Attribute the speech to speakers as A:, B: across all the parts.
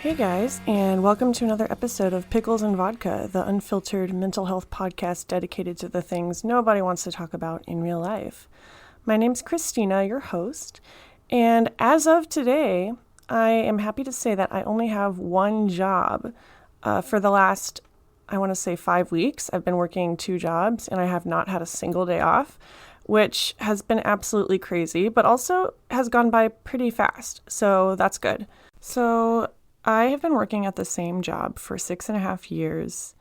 A: Hey guys, and welcome to another episode of Pickles and Vodka, the unfiltered mental health podcast dedicated to the things nobody wants to talk about in real life. My name's Christina, your host, and as of today, I am happy to say that I only have one job. For the last, I want to say 5 weeks, I've been working 2 jobs, and I have not had a single day off, which has been absolutely crazy, but also has gone by pretty fast, so that's good. So I have been working at the same job for 6.5 years,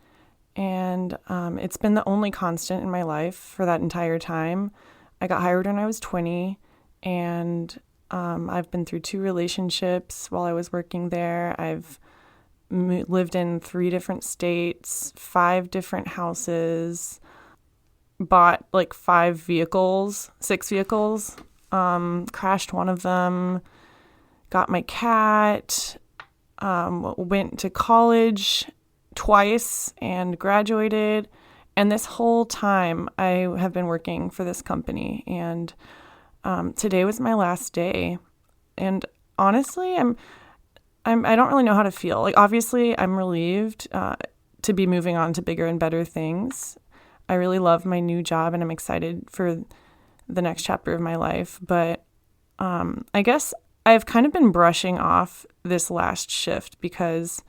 A: and it's been the only constant in my life for that entire time. I got hired when I was 20, and I've been through 2 relationships while I was working there. I've lived in 3 different states, 5 different houses, bought like 6 vehicles, crashed one of them, got my cat, went to college twice and graduated. And this whole time I have been working for this company, and today was my last day. And honestly, I don't really know how to feel. Like, obviously I'm relieved to be moving on to bigger and better things. I really love my new job and I'm excited for the next chapter of my life. But I guess I've kind of been brushing off this last shift because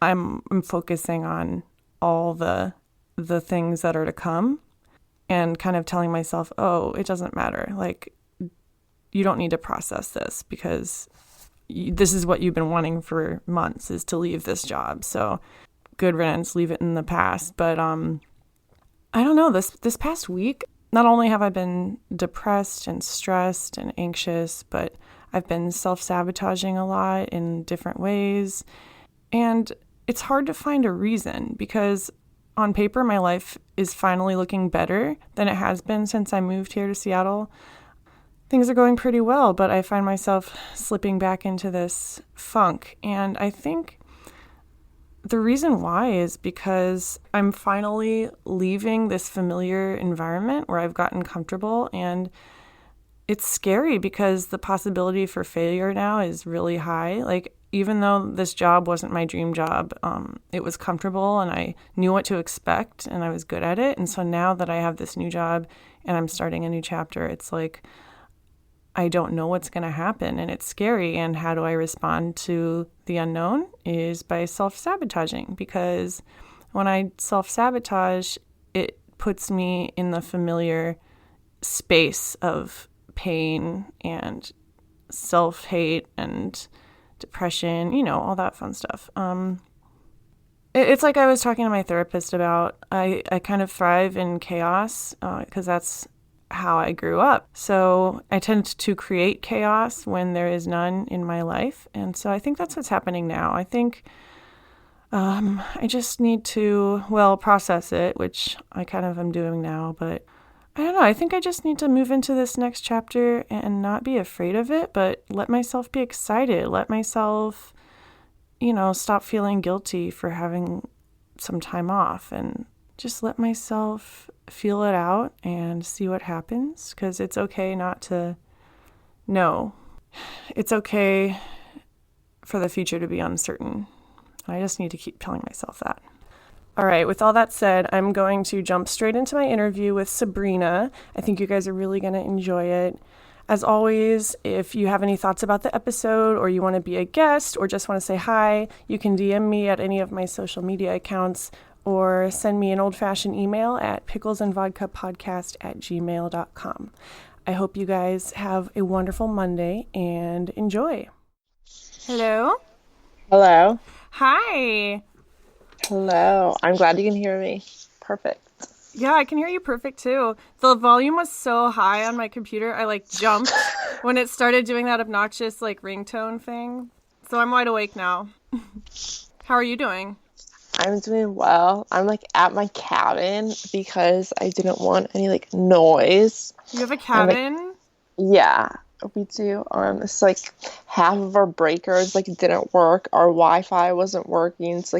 A: I'm focusing on all the things that are to come and kind of telling myself, oh, it doesn't matter. Like, you don't need to process this because this is what you've been wanting for months, is to leave this job. So good riddance, leave it in the past. But I don't know, this past week, not only have I been depressed and stressed and anxious, but I've been self-sabotaging a lot in different ways. And it's hard to find a reason because on paper, my life is finally looking better than it has been since I moved here to Seattle. Things are going pretty well, but I find myself slipping back into this funk. And I think the reason why is because I'm finally leaving this familiar environment where I've gotten comfortable, and it's scary because the possibility for failure now is really high. Like, even though this job wasn't my dream job, it was comfortable and I knew what to expect and I was good at it. And so now that I have this new job and I'm starting a new chapter, it's like, I don't know what's going to happen, and it's scary. And how do I respond to the unknown is by self-sabotaging, because when I self-sabotage, it puts me in the familiar space of pain and self-hate and depression, all that fun stuff. It's like I was talking to my therapist about, I kind of thrive in chaos because that's how I grew up. So I tend to create chaos when there is none in my life. And so I think that's what's happening now. I think I just need to, process it, which I kind of am doing now. But I don't know. I think I just need to move into this next chapter and not be afraid of it, but let myself be excited. Let myself, stop feeling guilty for having some time off, and just let myself feel it out and see what happens, because it's okay not to know. It's okay for the future to be uncertain. I just need to keep telling myself that. All right, with all that said, I'm going to jump straight into my interview with Sabrina. I think you guys are really going to enjoy it. As always, if you have any thoughts about the episode, or you want to be a guest, or just want to say hi, you can DM me at any of my social media accounts, or send me an old-fashioned email at picklesandvodkapodcast@gmail.com. I hope you guys have a wonderful Monday and enjoy. Hello?
B: Hello.
A: Hi.
B: Hello. I'm glad you can hear me. Perfect.
A: Yeah, I can hear you perfect too. The volume was so high on my computer, I jumped when it started doing that obnoxious ringtone thing. So I'm wide awake now. How are you doing?
B: I'm doing well. I'm at my cabin because I didn't want any noise.
A: You have a cabin?
B: Yeah, we do. It's half of our breakers didn't work. Our Wi-Fi wasn't working. It's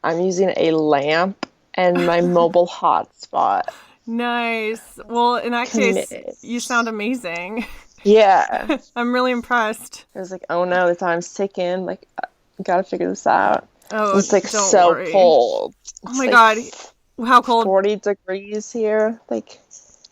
B: I'm using a lamp and my mobile hotspot.
A: Nice. Well, in that case, you sound amazing.
B: Yeah.
A: I'm really impressed.
B: It was oh no, the time's ticking. Gotta figure this out.
A: Oh,
B: It's like
A: don't
B: so
A: worry.
B: cold.
A: Oh
B: It's
A: my
B: like
A: God. How cold?
B: 40 degrees here. Like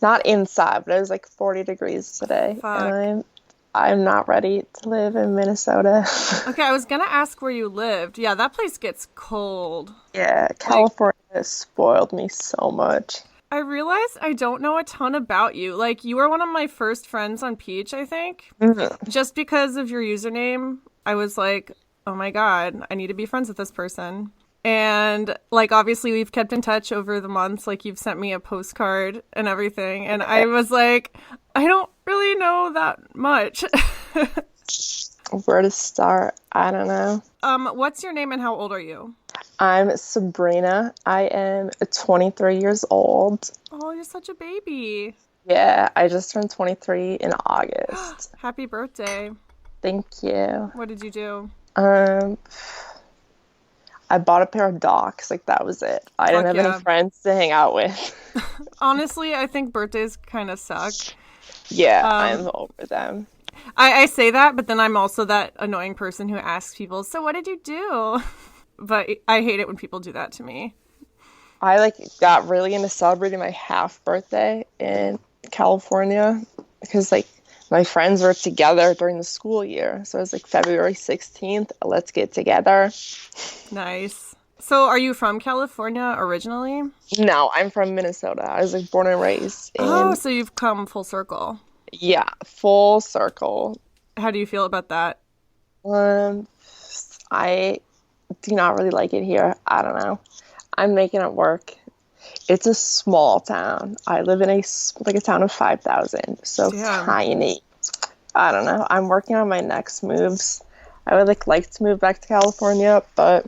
B: not inside, but it was like 40 degrees today. And
A: Fuck.
B: I'm not ready to live in Minnesota.
A: Okay, I was gonna ask where you lived. Yeah, that place gets cold.
B: Yeah,
A: Like,
B: California has spoiled me so much.
A: I realized I don't know a ton about you. Like, you were one of my first friends on Peach, I think.
B: Mhm.
A: Just because of your username, I was like, oh my God, I need to be friends with this person. And, like, obviously, we've kept in touch over the months. Like, you've sent me a postcard and everything. And I was like, I don't really know that much.
B: Where to start? I don't know.
A: What's your name and how old are you?
B: I'm Sabrina. I am 23 years old.
A: Oh, you're such a baby.
B: Yeah, I just turned 23 in August.
A: Happy birthday.
B: Thank you.
A: What did you do?
B: Um, I bought a pair of Docs. Like that was it. I didn't
A: Fuck
B: have any
A: yeah.
B: friends to hang out with.
A: Honestly, I think birthdays kind of suck.
B: Yeah,
A: Um,
B: I'm over them.
A: I say that, but then I'm also that annoying person who asks people, so what did you do? But I hate it when people do that to me.
B: I like got really into celebrating my half birthday in California because like my friends were together during the school year. So it was like February 16th, let's get together.
A: Nice. So are you from California originally?
B: No, I'm from Minnesota. I was like born and raised
A: Oh,
B: in,
A: so you've come full circle.
B: yeah, full circle.
A: How do you feel about that?
B: Um, I do not really like it here. I don't know. I'm making it work. It's a small town. I live in like a town of 5,000, so
A: Damn.
B: tiny. I don't know. I'm working on my next moves. I would like to move back to California, but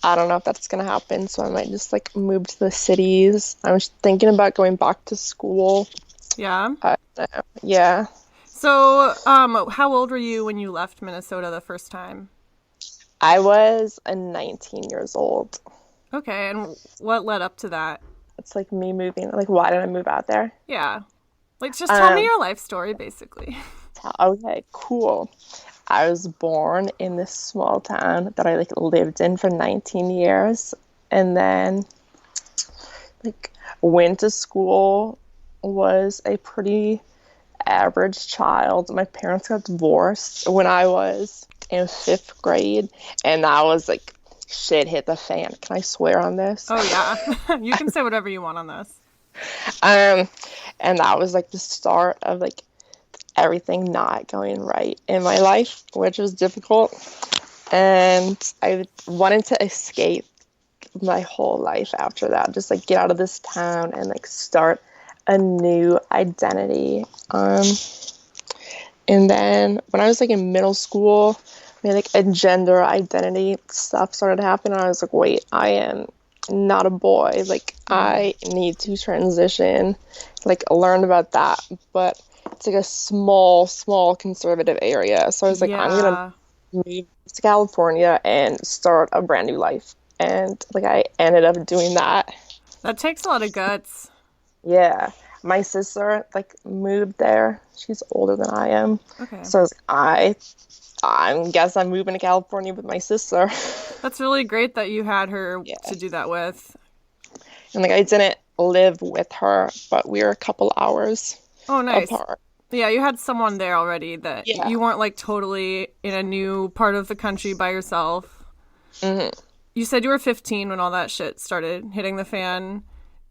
B: I don't know if that's gonna happen. So I might just like move to the cities. I'm just thinking about going back to school.
A: Yeah.
B: Yeah,
A: So, how old were you when you left Minnesota the first time?
B: I was 19 years old.
A: Okay, and what led up to that?
B: It's like me moving. Like, why did I move out there?
A: Yeah. Like, just tell me
B: Um,
A: your life story, basically.
B: okay, cool. I was born in this small town that I like lived in for 19 years, and then like went to school, was a pretty average child. My parents got divorced when I was in fifth grade, and I was like, shit hit the fan. Can I swear on this?
A: Oh, yeah. You can say whatever you want on this.
B: Um, and that was like the start of like everything not going right in my life, which was difficult. And I wanted to escape my whole life after that, just like get out of this town and like start a new identity. And then when I was like in middle school, I mean, like a gender identity stuff started happening. I was like, wait, I am not a boy. Like I need to transition, like learn about that. But it's like a small conservative area. So I was like, I'm gonna
A: Yeah.
B: move to California and start a brand new life. And like I ended up doing that.
A: That takes a lot of guts.
B: Yeah. My sister like moved there. She's older than I am.
A: Okay.
B: So I was like, I guess I'm moving to California with my sister.
A: That's really great that you had her
B: Yeah.
A: to do that with.
B: And like I didn't live with her, but we were a couple hours
A: Oh, nice.
B: apart.
A: Yeah, you had someone there already that
B: Yeah.
A: you weren't like totally in a new part of the country by yourself.
B: Hmm.
A: You said you were 15 when all that shit started hitting the fan.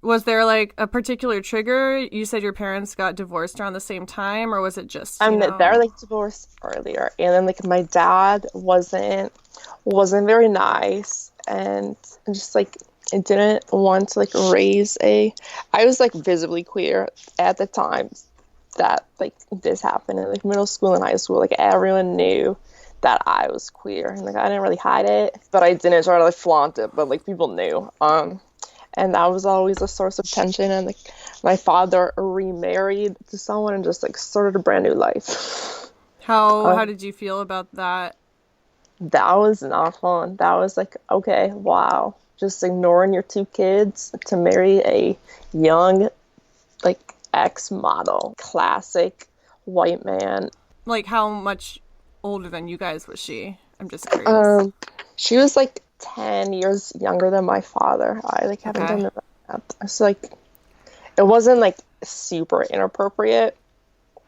A: Was there like a particular trigger? You said your parents got divorced around the same time, or was it just, you
B: They're
A: know?
B: like divorced earlier, and then like my dad wasn't very nice, and just like I didn't want to like raise a. I was like visibly queer at the time that like this happened in like middle school and high school. Like everyone knew that I was queer, and like I didn't really hide it, but I didn't try to like flaunt it, but like people knew. And that was always a source of tension. And like my father remarried to someone and just like started a brand new life.
A: How did you feel about that?
B: That was not fun. That was like, okay, wow, just ignoring your two kids to marry a young like ex model, classic white man.
A: Like how much older than you guys was she? I'm just curious.
B: Um, she was like 10 years younger than my father. I like haven't done
A: Okay.
B: the math. So like it wasn't like super inappropriate.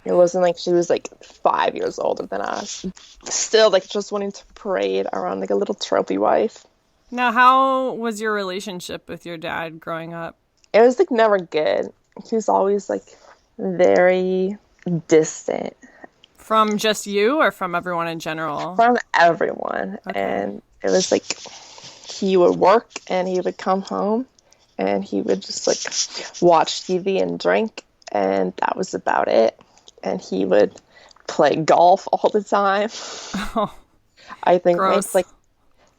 B: It wasn't like she was like 5 years older than us. Still like just wanting to parade around like a little trophy wife.
A: Now, how was your relationship with your dad growing up?
B: It was like never good. He was always like very distant
A: From just you or from everyone in general?
B: from everyone.
A: Okay.
B: And it was like he would work and he would come home and he would just like watch TV and drink, and that was about it. And he would play golf all the time.
A: Oh,
B: I think
A: gross.
B: like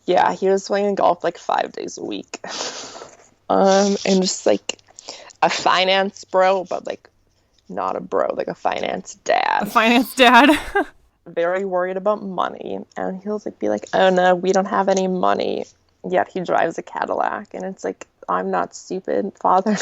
B: yeah, he was playing golf like 5 days a week. And just like a finance bro, but like not a bro, like a finance
A: A
B: dad.
A: finance dad.
B: Very worried about money, and he'll like be like, "Oh no, we don't have any money." Yet he drives a Cadillac, and it's like, I'm not stupid, father.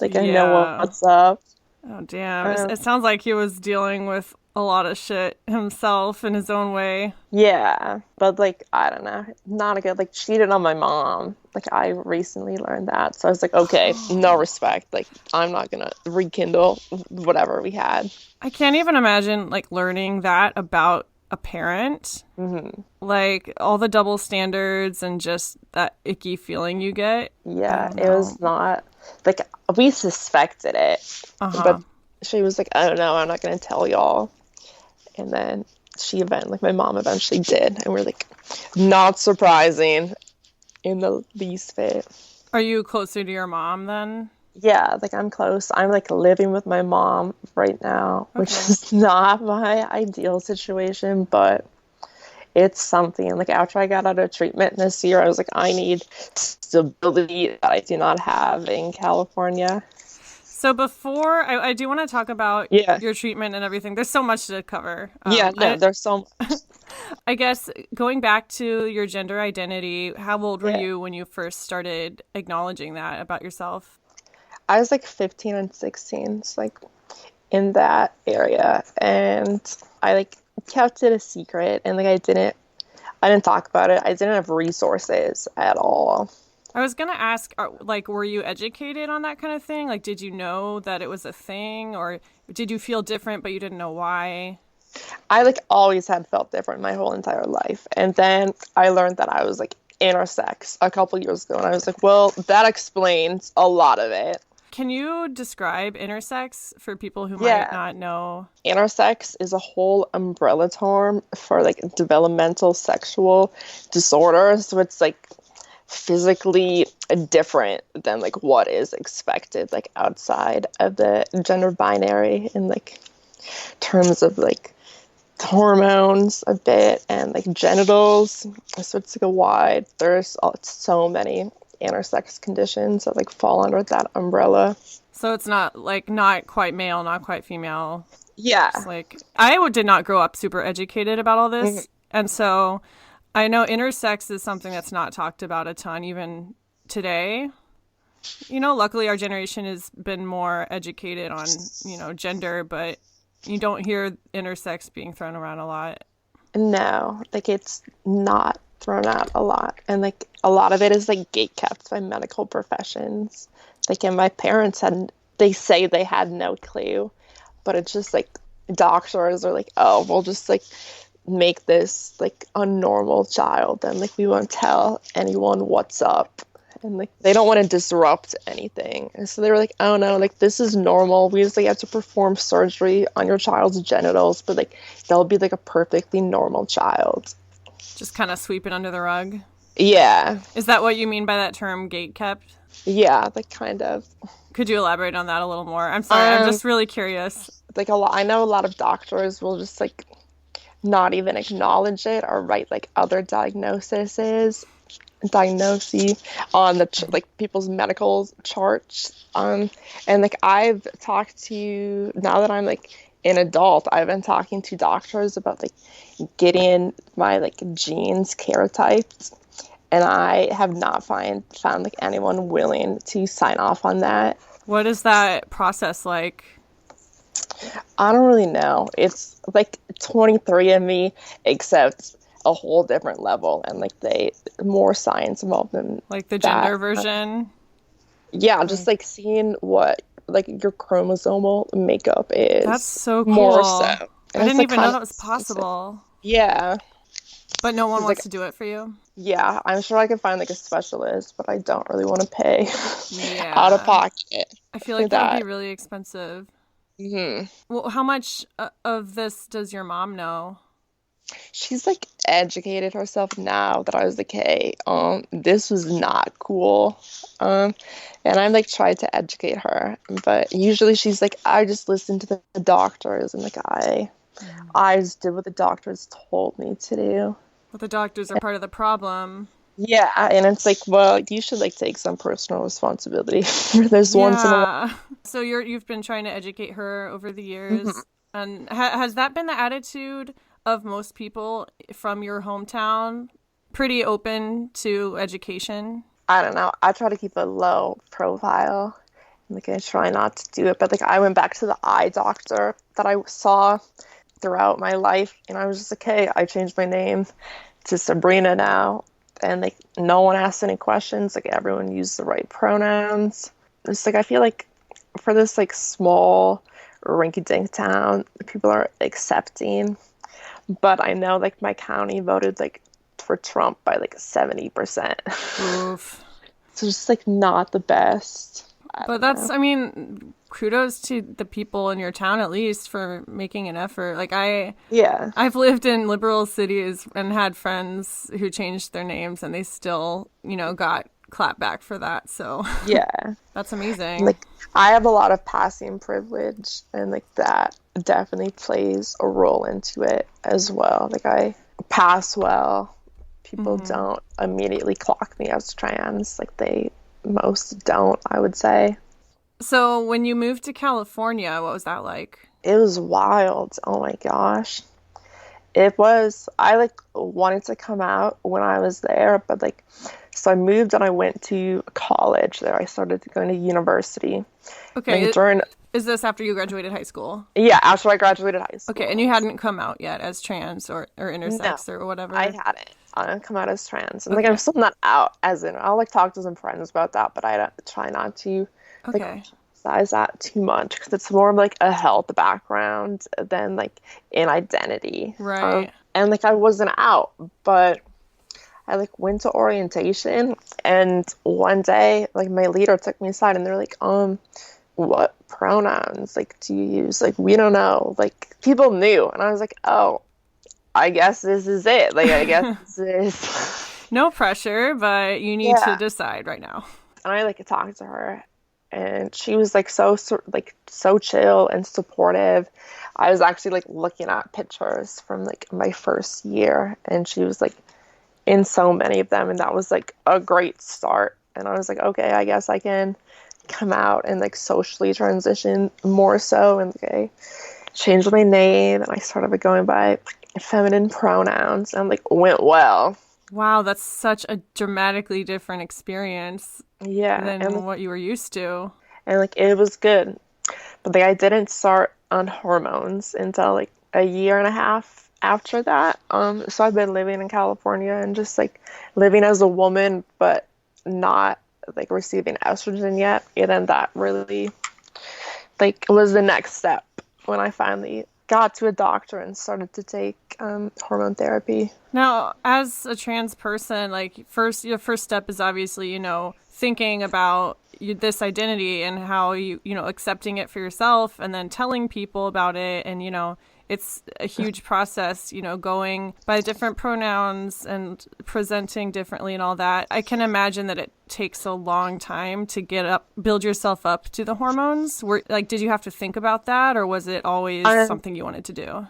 B: Like I know
A: Yeah.
B: what's up.
A: Oh, damn.
B: Um,
A: It sounds like he was dealing with a lot of shit himself in his own way.
B: yeah, but like I don't know, not a good like cheated on my mom. Like I recently learned that, so I was like, okay, no respect. Like I'm not gonna rekindle whatever we had.
A: I can't even imagine like learning that about a parent. Like all the double standards and just that icky feeling you get. I
B: Yeah,
A: don't
B: it
A: know.
B: was not like we suspected it,
A: Uh-huh.
B: but she was like, "Oh no, I'm not gonna tell y'all." And then like my mom eventually did, and we're like, not surprising in the least bit.
A: Are you closer to your mom then?
B: Yeah, like I'm close. I'm like living with my mom right now, which
A: Okay.
B: is not my ideal situation, but it's something. Like after I got out of treatment this year, I was like, I need stability that I do not have in California.
A: So before I do want to talk about
B: Yeah.
A: your treatment and everything. There's so much to cover.
B: Yeah, no, there's so
A: I guess going back to your gender identity, how old were
B: yeah.
A: you when you first started acknowledging that about yourself?
B: I was like 15 and 16, so like in that area, and I like kept it a secret, and like I didn't talk about it. I didn't have resources at all.
A: I was gonna ask, like, were you educated on that kind of thing? Like, did you know that it was a thing, or did you feel different but you didn't know why?
B: I like always had felt different my whole entire life. And then I learned that I was like intersex a couple years ago, and I was like, well, that explains a lot of it.
A: Can you describe intersex for people who might
B: Yeah.
A: not know?
B: Intersex is a whole umbrella term for like developmental sexual disorders. So it's like physically different than like what is expected like outside of the gender binary in like terms of like hormones a bit and like genitals. So it's like a wide, so many intersex conditions that like fall under that umbrella.
A: So it's not like not quite male, not quite female.
B: Yeah.
A: Just like did not grow up super educated about all
B: Mhm.
A: this, and so I know intersex is something that's not talked about a ton even today. You know, luckily our generation has been more educated on, gender, but you don't hear intersex being thrown around a lot.
B: No, like it's not thrown out a lot. And like a lot of it is like gatekept by medical professions. Like, and my parents they say they had no clue, but it's just like doctors are like, oh, we'll just like make this like a normal child and like we won't tell anyone what's up. And like they don't want to disrupt anything. And so they were like, oh no, like this is normal. We just like have to perform surgery on your child's genitals, but like they'll be like a perfectly normal child.
A: Just kind of sweep it under the rug.
B: Yeah.
A: Is that what you mean by that term, gate kept?
B: Yeah, like kind of.
A: Could you elaborate on that a little more? I'm sorry, I'm just really curious.
B: Like I know a lot of doctors will just like not even acknowledge it or write like other diagnoses on the like people's medical charts. And like I've talked to, now that I'm like an adult, I've been talking to doctors about like getting my like genes karyotyped, and I have not found like anyone willing to sign off on that.
A: What is that process like?
B: I don't really know. It's like 23andMe, except a whole different level, and like they more science involved in
A: Like the
B: that.
A: gender version.
B: Yeah, just
A: Like,
B: like seeing what like your chromosomal makeup
A: that's
B: is
A: so
B: more so.
A: cool.
B: And
A: I
B: it's
A: didn't
B: like
A: even know
B: kind
A: that
B: of
A: was
B: expensive.
A: possible.
B: Yeah.
A: But no one
B: Because like
A: wants to do it for you.
B: yeah, I'm sure I could find like a specialist, but I don't really want to pay out of
A: Yeah.
B: pocket
A: I feel
B: for
A: like that would be
B: that.
A: really expensive.
B: Hmm.
A: Well, how much of this does your mom know?
B: She's like educated herself now that I was like, hey, this was not cool. Um, and I'm like tried to educate her, but usually she's like, I just listened to the doctors and like I just did what the doctors told me to do.
A: But the doctors are part of the problem.
B: Yeah, and it's like, well, you should like take some personal responsibility for this once in a while.
A: Yeah. So you've been trying to educate her over the
B: Mhm.
A: years, and has that been the attitude of most people from your hometown? Pretty open to education.
B: I don't know. I try to keep a low profile. Like I try not to do it, but like I went back to the eye doctor that I saw throughout my life, and I was just like, hey, I changed my name to Sabrina now, and like no one asked any questions. Like everyone used the right pronouns. It's like I feel like for this like small rinky-dink town, people are accepting. But I know like my county voted like for Trump by like 70%.
A: Oof.
B: So it's just like not the best. I
A: But
B: don't know.
A: I mean, kudos to the people in your town at least for making an effort. Like
B: Yeah.
A: I've lived in liberal cities and had friends who changed their names and they still, got clapped back for that. So
B: Yeah.
A: that's amazing.
B: Like I have a lot of passing privilege and like that definitely plays a role into it as well. Like I pass well. People
A: Hmm.
B: don't immediately clock me as trans. Like they most don't, I would say.
A: So when you moved to California, what was that like?
B: It was wild. Oh my gosh. It was, I like wanted to come out when I was there, but like, so I moved and I went to college there. I started going to university.
A: Okay,
B: Like during,
A: is this after you graduated high school?
B: yeah, after I graduated high
A: Okay, and
B: school.
A: you hadn't come out yet as trans or
B: No,
A: intersex or
B: I
A: whatever.
B: hadn't. I didn't come out as trans. And like, I'm
A: Okay.
B: still not out as in, I'll like talk to some friends about that, but I don't, try not to like
A: Okay.
B: size that too much because it's more of like a health background than like an identity.
A: Right.
B: And like, I wasn't out, but I like went to orientation and one day like my leader took me aside and they're like, what pronouns like do you use? Like we don't know. Like people knew and I was like, oh, I guess this is it. Like I guess this is
A: No pressure, but you need to
B: yeah.
A: decide right now.
B: And I like talked to her and she was like like so chill and supportive. I was actually like looking at pictures from like my first year and she was like in so many of them and that was like a great start and I was like okay I guess I can come out and like socially transition more so and like I changed my name and I started like, going by feminine pronouns and like went well.
A: Wow, that's such a dramatically different experience
B: Yeah,
A: than what you were used to.
B: and like it was good but like I didn't start on hormones until like a year and a half after that. So I've been living in California and just like living as a woman, but not like receiving estrogen yet. And then that really like was the next step when I finally got to a doctor and started to take hormone therapy.
A: Now, as a trans person, like your first step is obviously, thinking about this identity and how accepting it for yourself and then telling people about it. And, it's a huge process, going by different pronouns and presenting differently and all that. I can imagine that it takes a long time to build yourself up to the hormones. Did you have to think about that or was it always
B: Um,
A: something you wanted to do?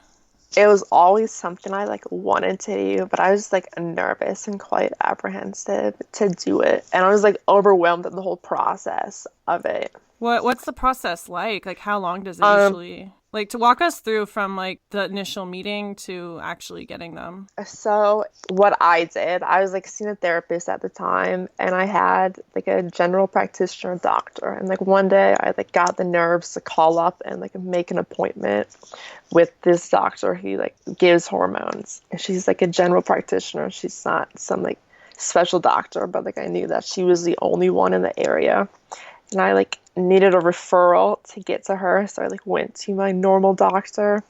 B: it was always something I like wanted to do, but I was like nervous and quite apprehensive to do it. And I was like overwhelmed at the whole process of it.
A: What's the process like? Like, how long does it
B: Um,
A: usually Like, to walk us through from like the initial meeting to actually getting them.
B: So what I did, I was like seeing a therapist at the time, and I had like a general practitioner doctor. And like one day I like got the nerves to call up and like make an appointment with this doctor who like gives hormones. And she's like a general practitioner. She's not some like special doctor, but like I knew that she was the only one in the area. And I like needed a referral to get to her. So I like went to my normal doctor,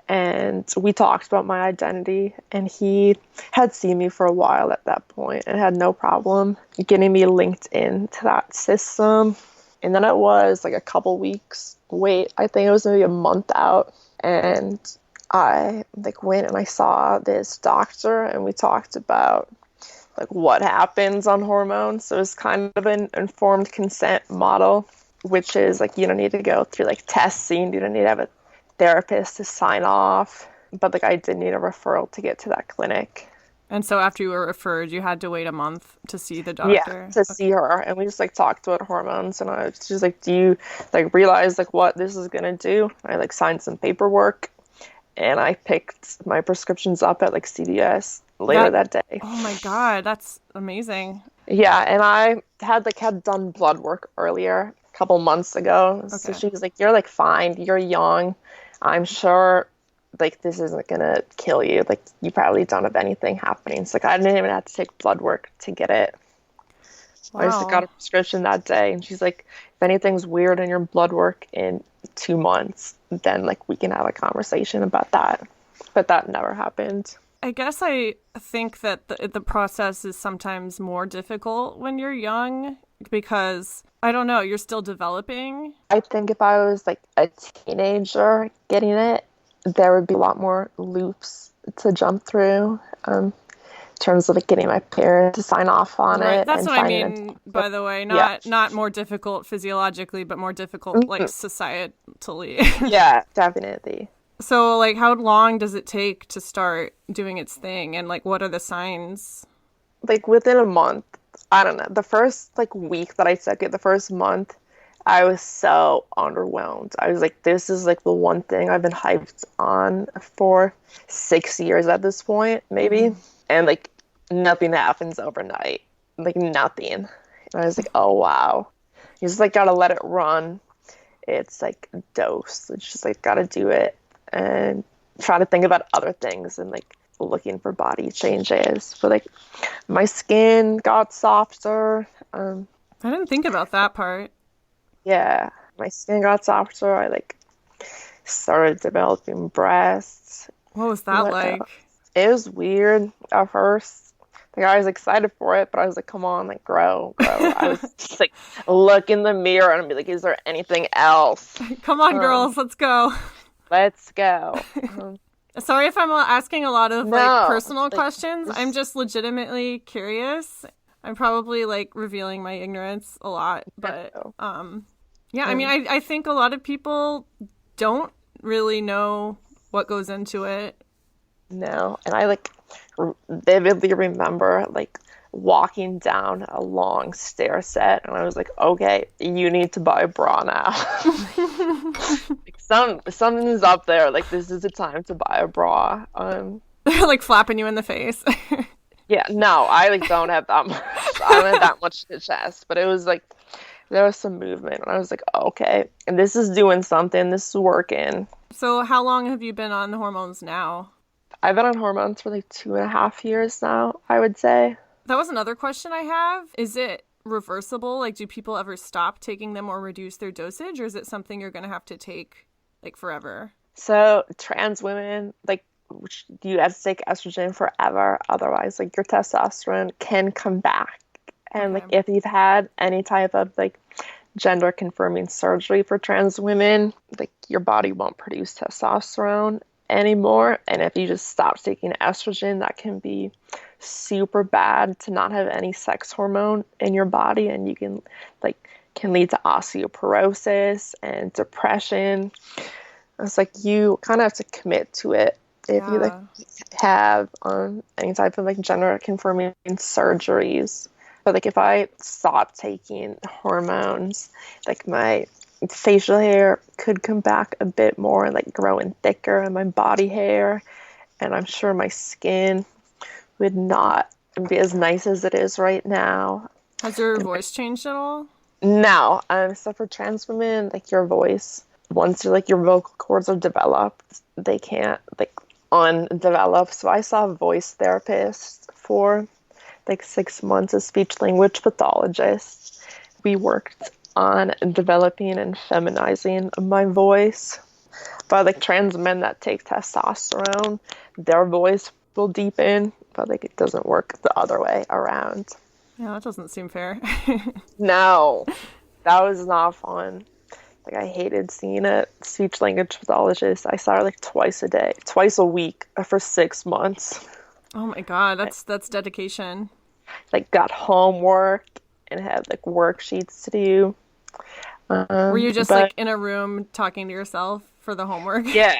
B: and we talked about my identity, and he had seen me for a while at that point and had no problem getting me linked into that system. And then it was like a couple weeks wait. I think it was maybe a month out. And I like went and I saw this doctor, and we talked about like what happens on hormones. So it's kind of an informed consent model, which is like you don't need to go through like testing, you don't need to have a therapist to sign off, but like I did need a referral to get to that clinic.
A: And so after you were referred, you had to wait a month to see the doctor?
B: Yeah, to see her. And we just like talked about hormones, and I was just like, do you like realize like what this is gonna do? I like signed some paperwork, and I picked my prescriptions up at like CVS later that day.
A: Oh my God, that's amazing.
B: Yeah, and I had done blood work earlier, a couple months ago. Okay. So she was like, you're like fine, you're young. I'm sure like this isn't gonna kill you. Like you probably don't have anything happening. So like I didn't even have to take blood work to get it. Wow. I just got a prescription that day, and she's like, if anything's weird in your blood work in 2 months, then like we can have a conversation about that. But that never happened.
A: I guess I think that the process is sometimes more difficult when you're young because, I don't know, you're still developing.
B: I think if I was like a teenager getting it, there would be a lot more loops to jump through in terms of like getting my parents to sign off on it.
A: That's what I mean, by the way. Not more difficult physiologically, but more difficult like societally.
B: Yeah, definitely.
A: So, like, how long does it take to start doing its thing? And, like, what are the signs?
B: Like, within a month, I don't know. The first, like, week that I took it, the first month, I was so underwhelmed. I was like, this is, like, the one thing I've been hyped on for 6 years at this point, maybe. Mm-hmm. And, like, nothing happens overnight. Like, nothing. And I was like, oh, wow. You just, like, gotta let it run. It's, like, a dose. It's just, like, gotta do it. And try to think about other things and like looking for body changes. But like my skin got softer.
A: I didn't think about that part.
B: Yeah, my skin got softer. I like started developing breasts.
A: What was that like?
B: It was weird at first. Like I was excited for it, but I was like, come on, like grow. I was just like look in the mirror and be like, is there anything else?
A: Come on, girls, let's go.
B: Let's go.
A: Sorry if I'm asking a lot of like personal questions. I'm just legitimately curious. I'm probably like revealing my ignorance a lot, but yeah, I mean, I think a lot of people don't really know what goes into it.
B: No, and I like vividly remember like walking down a long stair set, and I was like, okay, you need to buy a bra now. Like something's up there. Like this is the time to buy a bra.
A: They're like flapping you in the face.
B: Yeah, no, I like don't have that much. I don't have that much to chest, but it was like there was some movement, and I was like, oh, okay, and this is doing something. This is working.
A: So how long have you been on the hormones now?
B: I've been on hormones for like 2.5 years now, I would say.
A: That was another question I have. Is it reversible? Like, do people ever stop taking them or reduce their dosage, or is it something you're going to have to take like forever?
B: So trans women, like, you have to take estrogen forever. Otherwise, like, your testosterone can come back. And like, if you've had any type of like gender confirming surgery for trans women, like your body won't produce testosterone anymore. And if you just stop taking estrogen, that can be super bad to not have any sex hormone in your body, and you can lead to osteoporosis and depression. It's like you kind of have to commit to it if you like have any type of like gender confirming surgeries. But like if I stopped taking hormones, like my facial hair could come back a bit more, like growing thicker, and my body hair, and I'm sure my skin would not be as nice as it is right now.
A: Has your voice changed at all?
B: Now, so for trans women, like your voice, once you're like your vocal cords are developed, they can't like undevelop. So I saw a voice therapist for like 6 months, a speech language pathologist. We worked on developing and feminizing my voice. But like trans men that take testosterone, their voice will deepen, but like it doesn't work the other way around.
A: Yeah, that doesn't seem fair.
B: No, that was not fun. Like I hated seeing it. Speech language pathologist. I saw her like twice a week for 6 months.
A: Oh my God, that's dedication.
B: Like got homework and had like worksheets to do.
A: Were you just
B: But
A: like in a room talking to yourself for the homework?
B: yeah,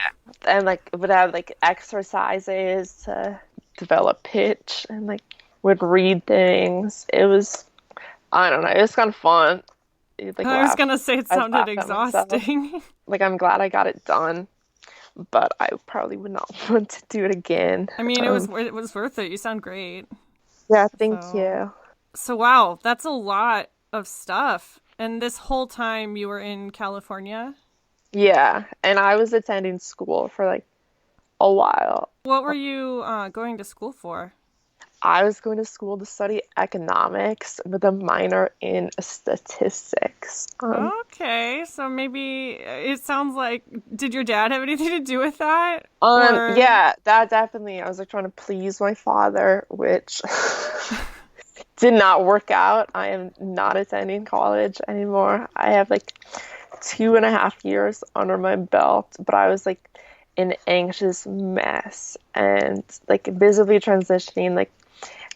B: and like would have like exercises to develop pitch and like would read things. It was, I don't know, it was kind of fun. You'd, like,
A: I was
B: laugh.
A: gonna say it
B: I
A: sounded
B: laughed at myself.
A: exhausting.
B: Like I'm glad I got it done, but I probably would not want to do it again.
A: I mean, it was worth it. You sound great.
B: Yeah, thank
A: So
B: you.
A: so wow, that's a lot of stuff. And this whole time you were in California?
B: Yeah, and I was attending school for like a while.
A: What were you going to school for?
B: I was going to school to study economics with a minor in statistics.
A: Okay, so maybe it sounds like, did your dad have anything to do with that? Or
B: Yeah, that definitely. I was like trying to please my father, which did not work out. I am not attending college anymore. I have like 2.5 years under my belt, but I was like an anxious mess and like visibly transitioning, like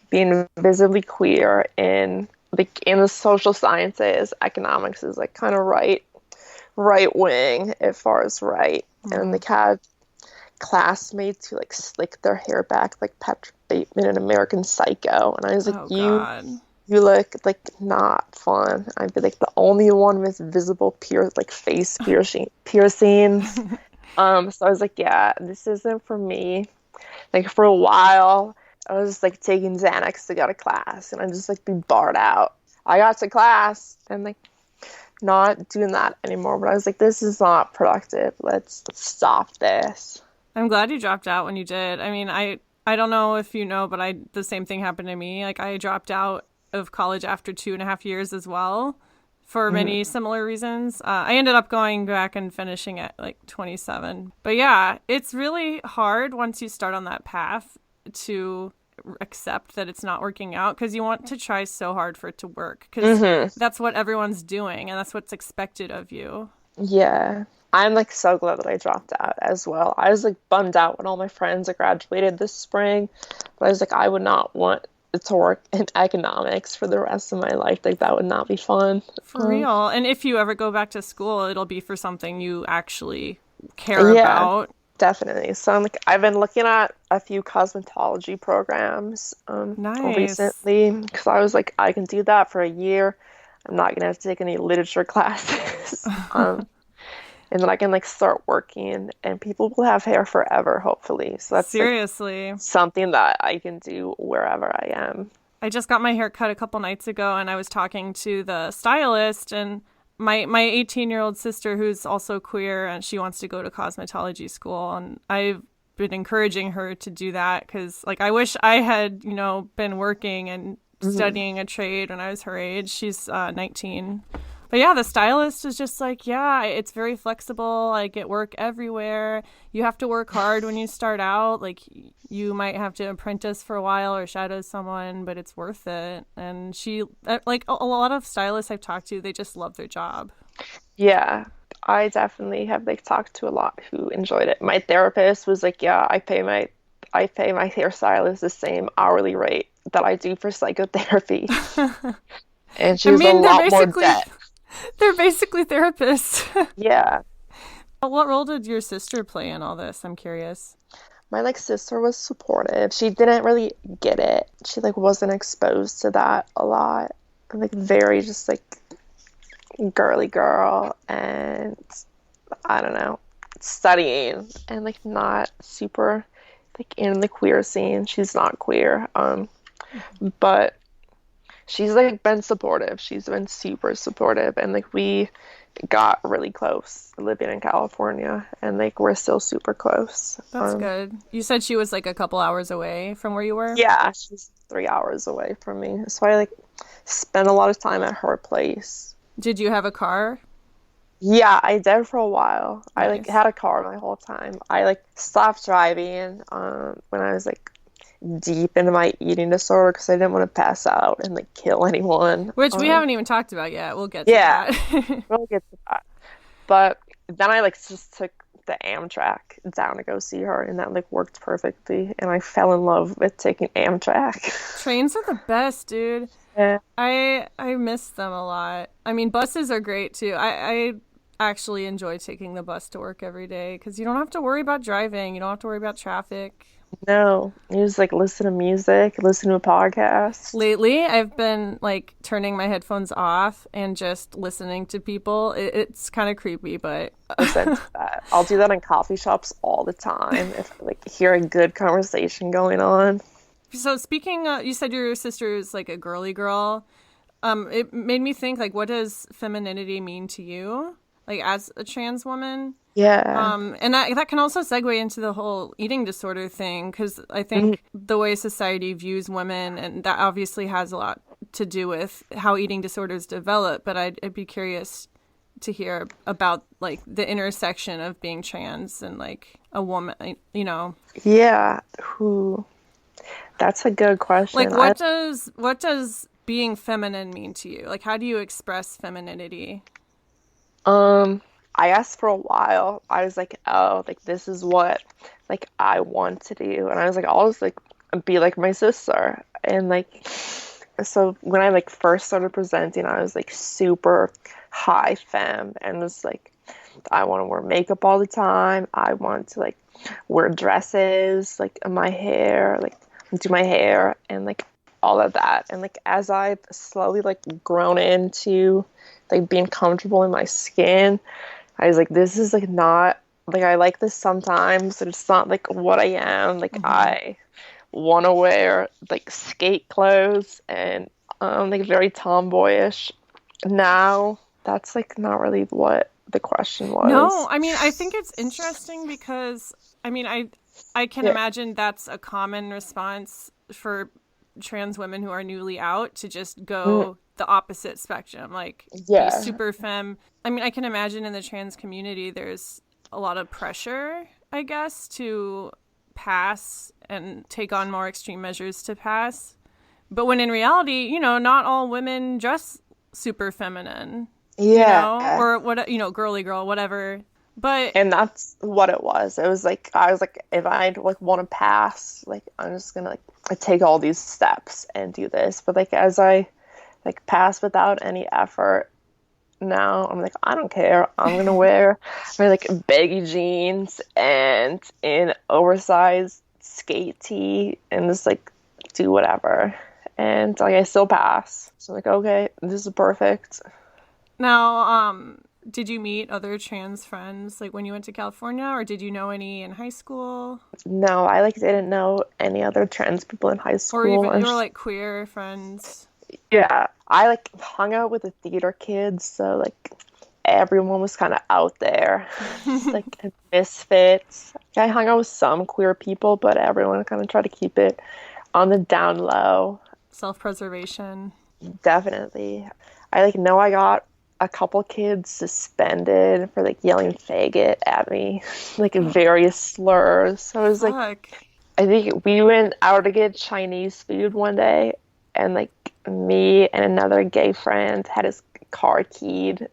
B: being visibly queer in like in the social sciences. Economics is like kind of right wing as far as right, and like had classmates who like slick their hair back like Patrick Bateman in American Psycho, and I was like,
A: oh
B: you
A: God.
B: you look like not fun. I'd be like the only one with visible like face piercings. So I was like, yeah, this isn't for me. Like for a while, I was just like taking Xanax to go to class, and I just like be barred out. I got to class and like not doing that anymore. But I was like, this is not productive. Let's stop this.
A: I'm glad you dropped out when you did. I mean, I don't know if you know, but the same thing happened to me. Like I dropped out of college after 2.5 years as well for many similar reasons. I ended up going back and finishing at like 27. But yeah, it's really hard once you start on that path to accept that it's not working out, because you want to try so hard for it to work, because that's what everyone's doing and that's what's expected of you.
B: Yeah. I'm like so glad that I dropped out as well. I was like bummed out when all my friends had graduated this spring, but I was like, I would not want to work in economics for the rest of my life. Like that would not be fun.
A: For real. And if you ever go back to school, it'll be for something you actually care
B: Yeah,
A: about.
B: definitely. So I'm like, I've been looking at a few cosmetology programs
A: Nice.
B: recently, because I was like, I can do that for a year. I'm not gonna have to take any literature classes. And then I can like start working, and people will have hair forever, hopefully. So that's like
A: Seriously.
B: something that I can do wherever I am.
A: I just got my hair cut a couple nights ago, and I was talking to the stylist, and my 18-year-old sister, who's also queer, and she wants to go to cosmetology school, and I've been encouraging her to do that, because like I wish I had, been working and studying a trade when I was her age. She's 19. But yeah, the stylist is just like, yeah, it's very flexible. I get work everywhere. You have to work hard when you start out. Like, you might have to apprentice for a while or shadow someone, but it's worth it. And she, like a lot of stylists I've talked to, they just love their job.
B: Yeah, I definitely have like talked to a lot who enjoyed it. My therapist was like, yeah, I pay my hairstylist the same hourly rate that I do for psychotherapy. And she
A: I
B: was a
A: mean,
B: lot more debt.
A: they're basically therapists.
B: Yeah.
A: What role did your sister play in all this? I'm curious.
B: My like sister was supportive. She didn't really get it. She like wasn't exposed to that a lot. And like very just like girly girl and I don't know, studying and like not super like in the queer scene. She's not queer. But she's like been supportive. She's been super supportive and like we got really close living in California and like we're still super close.
A: That's good. You said she was like a couple hours away from where you were?
B: Yeah, she's 3 hours away from me. So I like spend a lot of time at her place.
A: Did you have a car?
B: Yeah, I did for a while. I like
A: Nice.
B: had a car my whole time. I like stopped driving when I was like deep into my eating disorder because I didn't want to pass out and like kill anyone.
A: Which we haven't even talked about yet. We'll get to
B: Yeah,
A: that.
B: we'll get to that. But then I like just took the Amtrak down to go see her, and that like worked perfectly. And I fell in love with taking Amtrak.
A: Trains are the best, dude.
B: Yeah.
A: I miss them a lot. I mean, buses are great too. I actually enjoy taking the bus to work every day because you don't have to worry about driving. You don't have to worry about traffic.
B: No, you just like listen to music, listen to a podcast.
A: Lately, I've been like turning my headphones off and just listening to people. It's kind of creepy, but
B: Listen to that. I'll do that in coffee shops all the time if I like hear a good conversation going on.
A: So speaking, you said your sister is like a girly girl. It made me think like, what does femininity mean to you, like as a trans woman?
B: Yeah.
A: And that can also segue into the whole eating disorder thing because I think the way society views women, and that obviously has a lot to do with how eating disorders develop. But I'd be curious to hear about like the intersection of being trans and like a woman, you know.
B: Yeah. Who? That's a good question.
A: Like what does being feminine mean to you? Like how do you express femininity?
B: I asked for a while. I was like, oh, like this is what like I want to do. And I was like, I'll just like be like my sister. And like so when I like first started presenting, I was like super high femme and was like I want to wear makeup all the time. I want to like wear dresses, like in my hair, like do my hair and like all of that. And like as I've slowly like grown into like being comfortable in my skin, I was like, this is like not like I like this sometimes, but it's not like what I am. Like I want to wear like skate clothes and like very tomboyish. Now that's like not really what the question was.
A: No, I mean, I think it's interesting because I mean, I can imagine that's a common response for trans women who are newly out to just go the opposite spectrum, like be super femme. I mean, I can imagine in the trans community there's a lot of pressure, I guess, to pass and take on more extreme measures to pass. But when in reality, you know, not all women dress super feminine.
B: Yeah.
A: You know, or what, you know, girly girl, whatever. But
B: And that's what it was. It was like I was like, if I like want to pass, like I'm just gonna like take all these steps and do this. But like as I like pass without any effort, now I'm like I don't care. I'm gonna wear my like baggy jeans and an oversized skate tee and just like do whatever. And like I still pass. So I'm like okay, this is perfect.
A: now, did you meet other trans friends like when you went to California, or did you know any in high school?
B: No, I like didn't know any other trans people in high school.
A: Or even
B: And
A: you were like queer friends?
B: yeah, I like hung out with the theater kids, so like everyone was kind of out there, just like misfits. I hung out with some queer people, but everyone kind of tried to keep it on the down low.
A: Self-preservation.
B: Definitely. I like know I got a couple kids suspended for like yelling faggot at me, like various slurs. So I was like,
A: Fuck.
B: I think we went out to get Chinese food one day, and like me and another gay friend had his car keyed,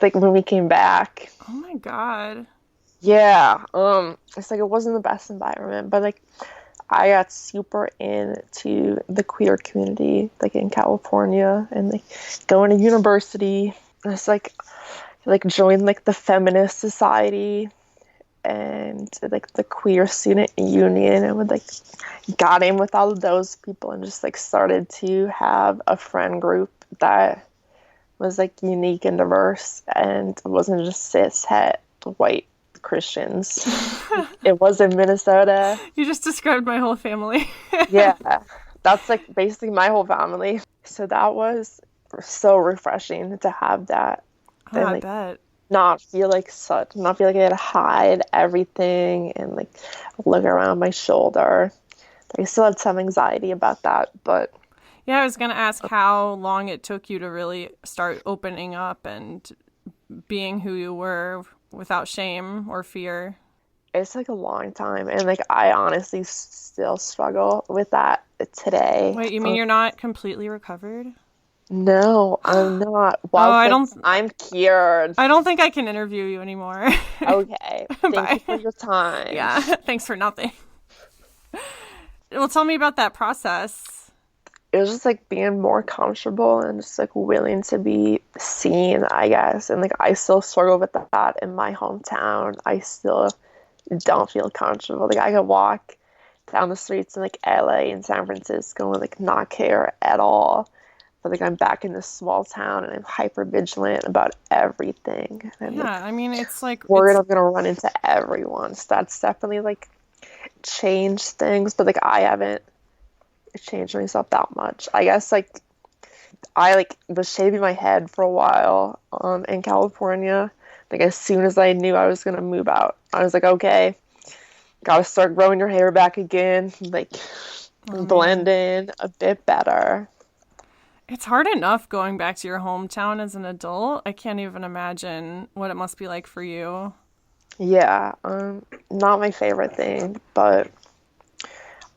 B: like when we came back.
A: Oh my God.
B: Yeah, it's like it wasn't the best environment, but like I got super into the queer community, like in California, and like going to university. It's like joined like the feminist society and like the queer student union, and would like got in with all of those people and just like started to have a friend group that was like unique and diverse, and it wasn't just cis het white Christians. It was in Minnesota.
A: You just described my whole family.
B: Yeah, that's like basically my whole family. So that was so refreshing to have that,
A: Oh,
B: and
A: I
B: like
A: bet.
B: not feel like I had to hide everything and like look around my shoulder. I still had some anxiety about that, but
A: Yeah, I was going to ask how long it took you to really start opening up and being who you were without shame or fear.
B: it's like a long time. And like I honestly still struggle with that today.
A: Wait, you mean you're not completely recovered?
B: No, I'm not.
A: Oh,
B: Well, thanks. I'm cured.
A: I don't think I can interview you anymore.
B: Okay. Thank you
A: Bye.
B: for your time.
A: Yeah, thanks for nothing. Well, tell me about that process.
B: It was just like being more comfortable and just like willing to be seen, I guess. And like I still struggle with that in my hometown. I still don't feel comfortable. Like I could walk down the streets in like LA and San Francisco and like not care at all. But like I'm back in this small town and I'm hyper vigilant about everything. And I'm
A: Yeah,
B: like
A: I mean, it's like,
B: worried
A: it's,
B: I'm gonna run into everyone. So that's definitely like changed things. But like I haven't changed myself that much. I guess like I like was shaving my head for a while in California. Like as soon as I knew I was gonna move out, I was like, okay, gotta start growing your hair back again, like
A: oh
B: blend
A: man,
B: in a bit better.
A: it's hard enough going back to your hometown as an adult. I can't even imagine what it must be like for you.
B: Yeah, not my favorite thing, but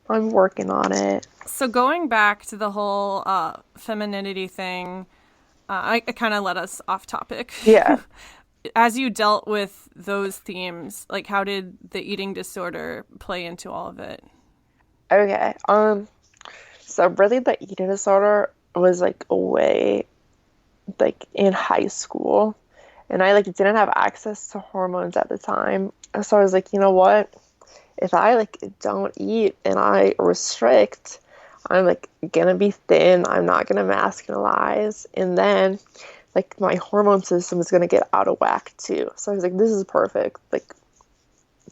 B: I'm working on it.
A: So going back to the whole femininity thing, I kind of let us off topic.
B: Yeah.
A: As you dealt with those themes, like how did the eating disorder play into all of it?
B: Okay. So really the eating disorder was like way like in high school, and I like didn't have access to hormones at the time. So I was like, you know what? If I like don't eat and I restrict, I'm like gonna be thin. I'm not gonna masculinize, and then like my hormone system is gonna get out of whack too. So I was like, this is perfect. Like,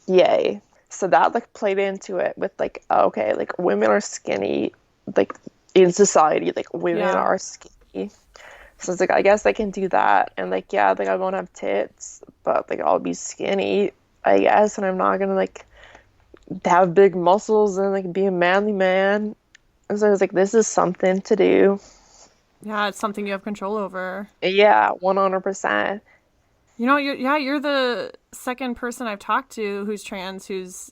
B: yay. So that like played into it with like, okay, like women are skinny, like in society, like women
A: Yeah.
B: are skinny. So it's like I guess I can do that, and like yeah, like I won't have tits, but like I'll be skinny, I guess, and I'm not gonna like have big muscles and like be a manly man. And so I was like, this is something to do.
A: Yeah, it's something you have control over.
B: Yeah, 100%.
A: You know, you're the second person I've talked to who's trans who's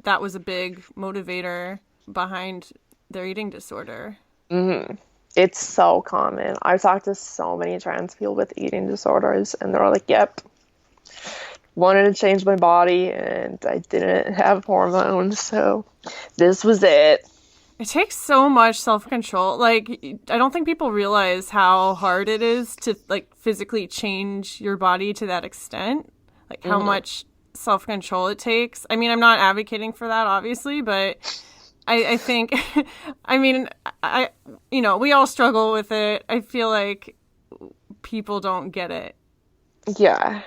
A: that was a big motivator behind their eating disorder.
B: It's so common. I've talked to so many trans people with eating disorders, and they're all like, yep, wanted to change my body, and I didn't have hormones, so this was it.
A: It takes so much self-control. Like I don't think people realize how hard it is to like physically change your body to that extent. Like how much self-control it takes. I mean, I'm not advocating for that obviously, but I think I mean, I you know, we all struggle with it. I feel like people don't get it.
B: Yeah.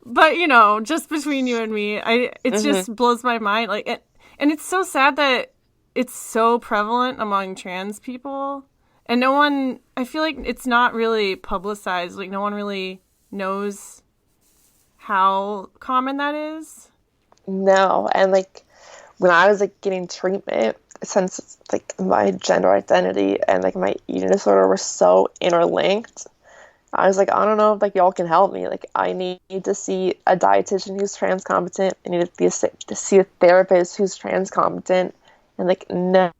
A: But, you know, just between you and me, it just blows my mind like and it's so sad that it's so prevalent among trans people and no one I feel like it's not really publicized, like no one really knows how common that is.
B: No, and like when I was like getting treatment, since it's, like my gender identity and like my eating disorder were so interlinked, I was like, I don't know if like y'all can help me. Like I need to see a dietitian who's trans competent. I need to see a therapist who's trans competent, and like know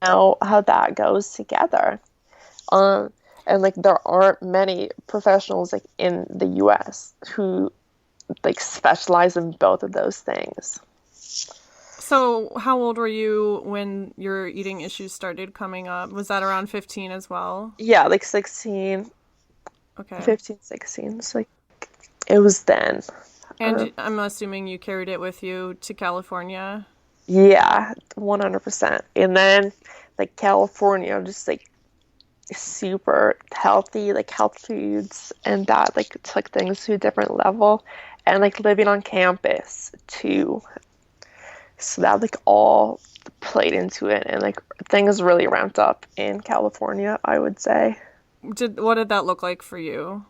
B: how that goes together. Um, and like there aren't many professionals like in the U.S. who like specialize in both of those things.
A: So, how old were you when your eating issues started coming up? Was that around 15 as well?
B: Yeah, like 16,
A: Okay.
B: 15, 16. So like it was then.
A: And I'm assuming you carried it with you to California.
B: Yeah, 100%. And then like California just like super healthy, like health foods, and that like took things to a different level. And like living on campus too. So that like all played into it, and like things really ramped up in California, I would say.
A: What did that look like for you?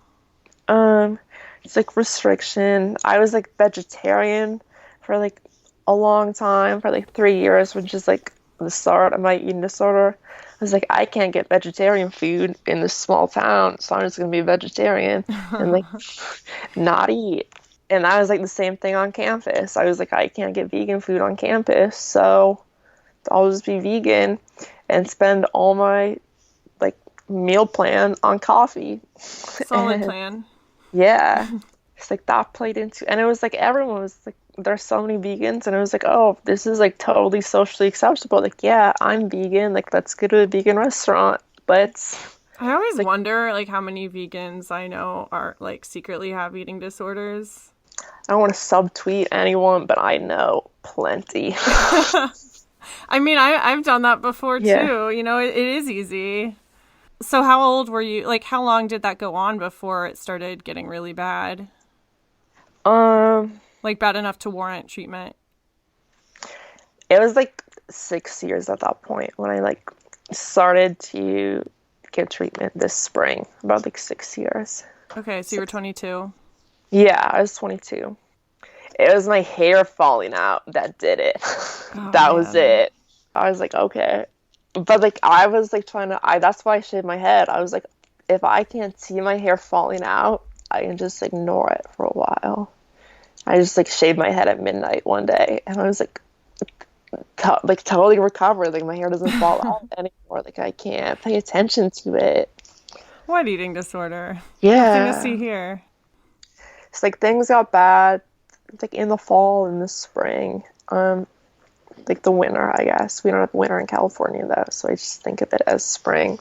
B: Um, it's like restriction. I was like vegetarian for like a long time, for like 3 years, which is like the start of my eating disorder. I was like, I can't get vegetarian food in this small town, so I'm just gonna be a vegetarian and like not eat. And I was like the same thing on campus. I was like, I can't get vegan food on campus, so I'll just be vegan and spend all my like meal plan on coffee.
A: Solid
B: And
A: plan.
B: yeah, it's like that played into, and it was like everyone was like, there's so many vegans, and it was like, oh, this is like totally socially acceptable. Like, yeah, I'm vegan. Like, let's go to a vegan restaurant. Let's
A: I always
B: like,
A: wonder like how many vegans I know are like secretly have eating disorders.
B: I don't want to subtweet anyone, but I know plenty.
A: I mean, I've done that before
B: Yeah.
A: too. It is easy. So how old were you? Like, how long did that go on before it started getting really bad?
B: Um,
A: Like, bad enough to warrant treatment?
B: it was like 6 years at that point when I like started to get treatment this spring. About like 6 years.
A: Okay, so you were 22.
B: Yeah, I was 22. It was my hair falling out that did it.
A: Oh,
B: That was
A: man.
B: it. I was like, okay. But like I was like trying to I that's why I shaved my head. I was like, if I can't see my hair falling out, I can just ignore it for a while. I just like shaved my head at midnight one day, and I was like like totally recovered. Like my hair doesn't fall out anymore. Like I can't pay attention to it.
A: What eating disorder? Nothing to see
B: Yeah.
A: here.
B: It's like things got bad like in the fall and the spring. Like the winter, I guess. We don't have winter in California though, so I just think of it as spring.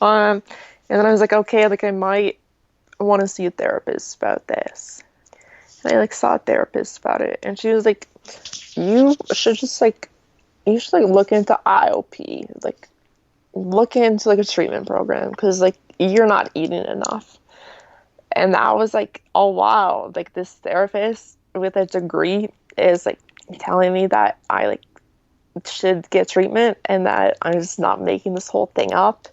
B: Um, and then I was like, okay, like I might want to see a therapist about this. And I like saw a therapist about it, and she was like, you should just like you should like look into IOP, like look into like a treatment program because like you're not eating enough. And I was like, oh wow, like this therapist with a degree is like telling me that I like should get treatment and that I'm just not making this whole thing up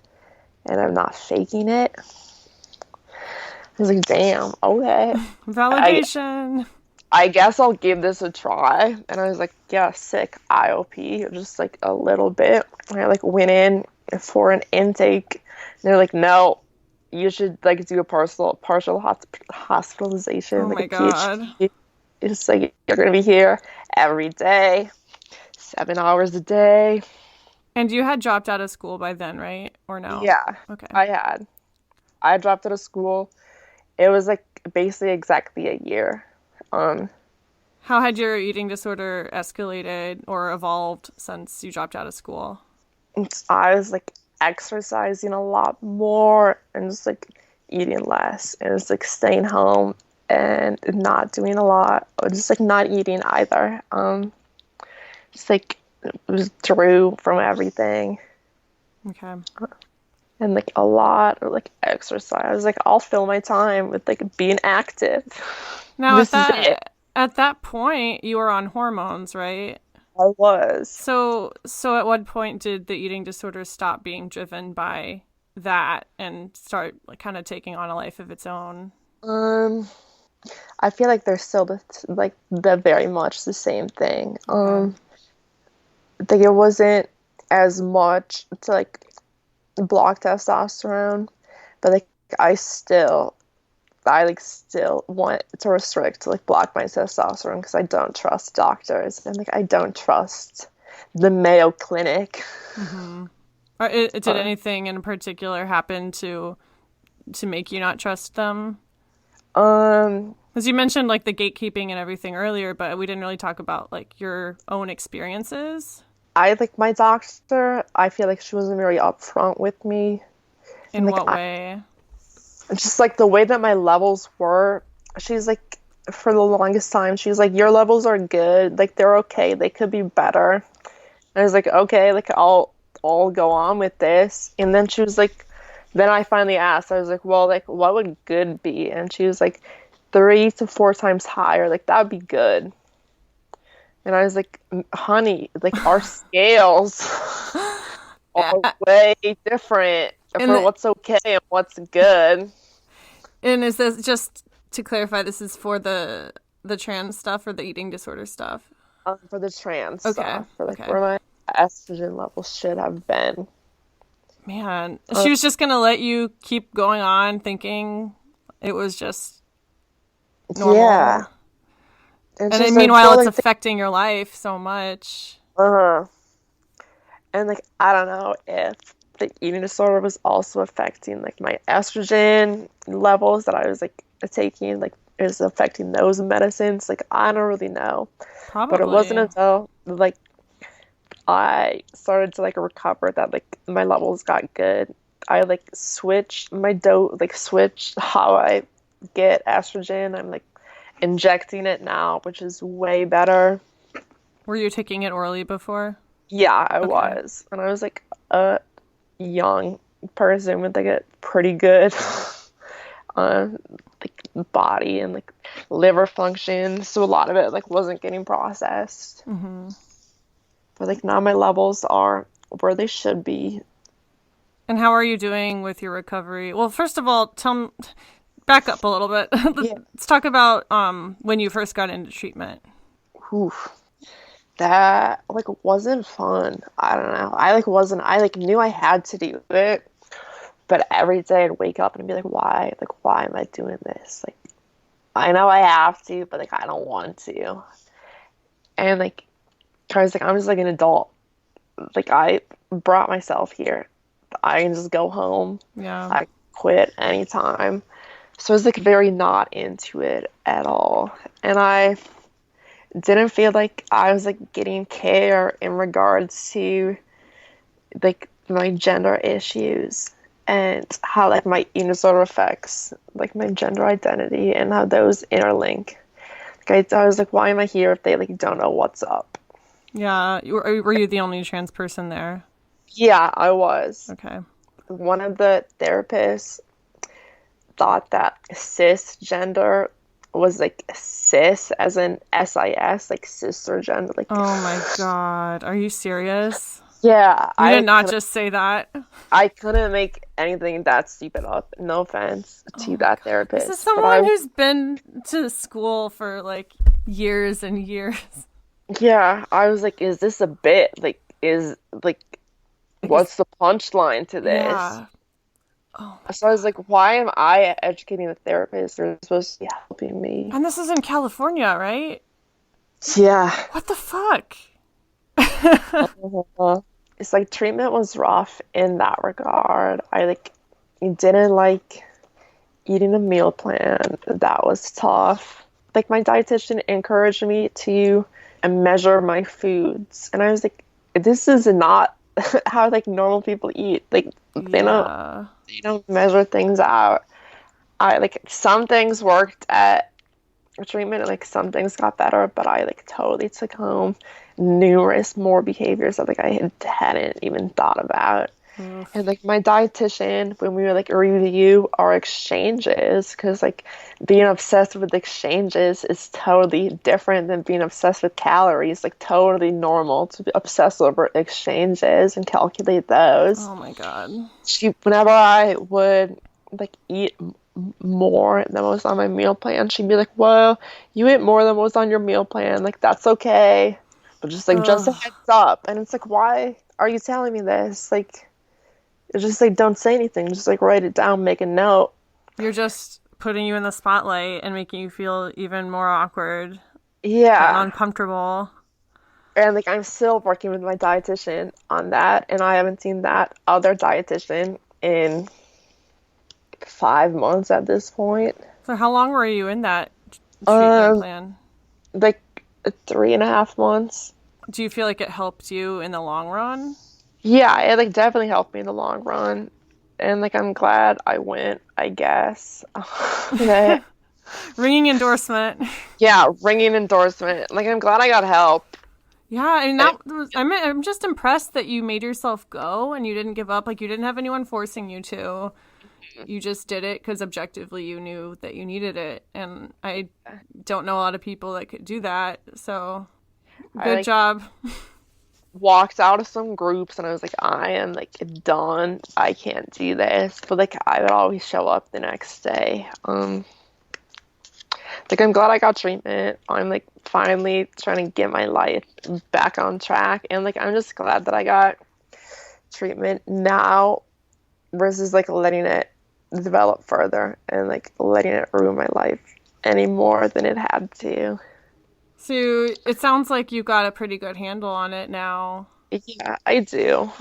B: and I'm not faking it. I was like, damn, okay. I
A: Validation.
B: I guess I'll give this a try. And I was like, yeah, sick IOP, just like a little bit. And I like went in for an intake. And they're like, no, you should like do a partial hospitalization,
A: Oh
B: like a
A: my God.
B: PhD. It's like you're gonna be here every day, 7 hours a day.
A: And you had dropped out of school by then, right? Or no?
B: Yeah,
A: Okay.
B: I had. I dropped out of school. It was like basically exactly a year. Um,
A: How had your eating disorder escalated or evolved since you dropped out of school?
B: I was like exercising a lot more and just like eating less and just like staying home and not doing a lot or just like not eating either. Just like withdrew from everything
A: Okay.
B: and like a lot of like exercise. I was like, I'll fill my time with like being active.
A: Now
B: This is it.
A: at that point you were on hormones, right?
B: I was.
A: So at what point did the eating disorder stop being driven by that and start like kind of taking on a life of its own?
B: Um, I feel like they're still the very much the same thing.
A: Okay.
B: Like it wasn't as much to like block testosterone, but like I still I want to restrict to like block my testosterone because I don't trust doctors and like I don't trust the Mayo Clinic.
A: Mm-hmm. Did
B: Uh,
A: anything in particular happen to make you not trust them?
B: um,
A: Because you mentioned like the gatekeeping and everything earlier, but we didn't really talk about like your own experiences.
B: I like my doctor. I feel like she wasn't very upfront with me, and
A: In
B: like
A: what way?
B: just like the way that my levels were. She's like, for the longest time, she's like, your levels are good. Like they're okay. They could be better. And I was like, okay, like I'll go on with this. And then she was like, Then I finally asked, I was like, well, like, what would good be? And she was like, 3 to 4 times higher. Like, that would be good. And I was like, honey, like, our scales are
A: Yeah.
B: way different
A: And
B: for
A: the,
B: what's okay and what's good.
A: and is this, just to clarify, this is for the trans stuff or the eating disorder stuff?
B: For the trans
A: Okay.
B: stuff, for like
A: Okay.
B: where my estrogen levels should have been.
A: Man,
B: Uh,
A: she was just gonna let you keep going on thinking it was just
B: yeah.
A: normal.
B: And
A: And
B: she's
A: then
B: like,
A: meanwhile,
B: well,
A: it's
B: like,
A: affecting your life so much.
B: uh-huh. And like, I don't know if the eating disorder was also affecting like my estrogen levels that I was like taking, like, is affecting those medicines. Like, I don't really know. But it wasn't
A: Probably.
B: until like I started to like recover that like my levels got good. I like switched my dose, like switched how I get estrogen. I'm like injecting it now, which is way better.
A: Were you taking it orally before?
B: Yeah, I
A: Okay.
B: was. And I was like a young person with like a pretty good uh like body and like liver function. So a lot of it like wasn't getting processed.
A: Mm-hmm.
B: But like now my levels are where they should be.
A: And how are you doing with your recovery? Well, first of all, back up a little bit.
B: Yeah.
A: Let's talk about when you first got into treatment.
B: Oof. That like wasn't fun. I don't know. I like knew I had to do it, but every day I'd wake up and be like, why? Like, why am I doing this? Like, I know I have to, but like I don't want to. And like I was like, I'm just like an adult. Like, I brought myself here. I can just go home.
A: Yeah.
B: I quit anytime. So I was like very not into it at all. And I didn't feel like I was like getting care in regards to like my gender issues and how like my eating disorder affects like my gender identity and how those interlink. Like, I was like, why am I here if they like don't know what's up?
A: Yeah. Were you the only trans person there?
B: Yeah, I was.
A: Okay.
B: One of the therapists thought that cisgender was like cis as in SIS, like sister gender. Like,
A: Oh my God. Are you serious?
B: yeah,
A: You did not just say that.
B: I couldn't make anything that stupid up. No offense
A: Oh
B: to
A: my
B: that
A: God. This is
B: therapist, but
A: someone who's been to school for like years and years.
B: yeah, I was like, is this a bit? Like, is like,
A: Like,
B: what's the punchline to this?
A: yeah. Oh my
B: So I was like, why am I educating the therapist? They're supposed to be helping me.
A: And this is in California, right?
B: Yeah.
A: What the fuck?
B: It's like treatment was rough in that regard. I like didn't like eating a meal plan. That was tough. Like, my dietitian encouraged me to measure my foods, and I was like, this is not how like normal people eat. Like,
A: Yeah.
B: they don't measure things out. I like some things worked at treatment and like some things got better, but I like totally took home numerous more behaviors that like hadn't even thought about. And
A: Oof.
B: like my dietitian, when we were like review our exchanges, because like being obsessed with exchanges is totally different than being obsessed with calories. Like, totally normal to be obsessed over exchanges and calculate those.
A: Oh my God.
B: Whenever I would like eat more than what was on my meal plan, she'd be like, well, you ate more than what was on your meal plan. Like, that's okay. But just like, just a
A: Ugh.
B: heads up. And it's like, why are you telling me this? Like, it's just like, don't say anything. Just like write it down, make a note.
A: You're just putting you in the spotlight and making you feel even more awkward and
B: Yeah.
A: uncomfortable.
B: And like, I'm still working with my dietitian on that. And I haven't seen that other dietitian in 5 months at this point.
A: So how long were you in that treatment
B: Um,
A: plan?
B: like 3.5 months.
A: Do you feel like it helped you in the long run?
B: Yeah, it like definitely helped me in the long run. And like, I'm glad I went, I guess. Yeah,
A: Ringing endorsement.
B: yeah, ringing endorsement. Like, I'm glad I got help.
A: Yeah, and
B: And
A: I'm just impressed that you made yourself go and you didn't give up. Like you didn't have anyone forcing you to. You just did it because objectively you knew that you needed it, and I don't know a lot of people that could do that. So
B: I
A: good
B: like
A: job.
B: walked out of some groups and I was like, I am like done. I can't do this. But like I would always show up the next day. Like I'm glad I got treatment. I'm like finally trying to get my life back on track. And like I'm just glad that I got treatment now versus like letting it develop further and like letting it ruin my life any more than it had to.
A: So it sounds like you got a pretty good handle on it now.
B: Yeah, I do.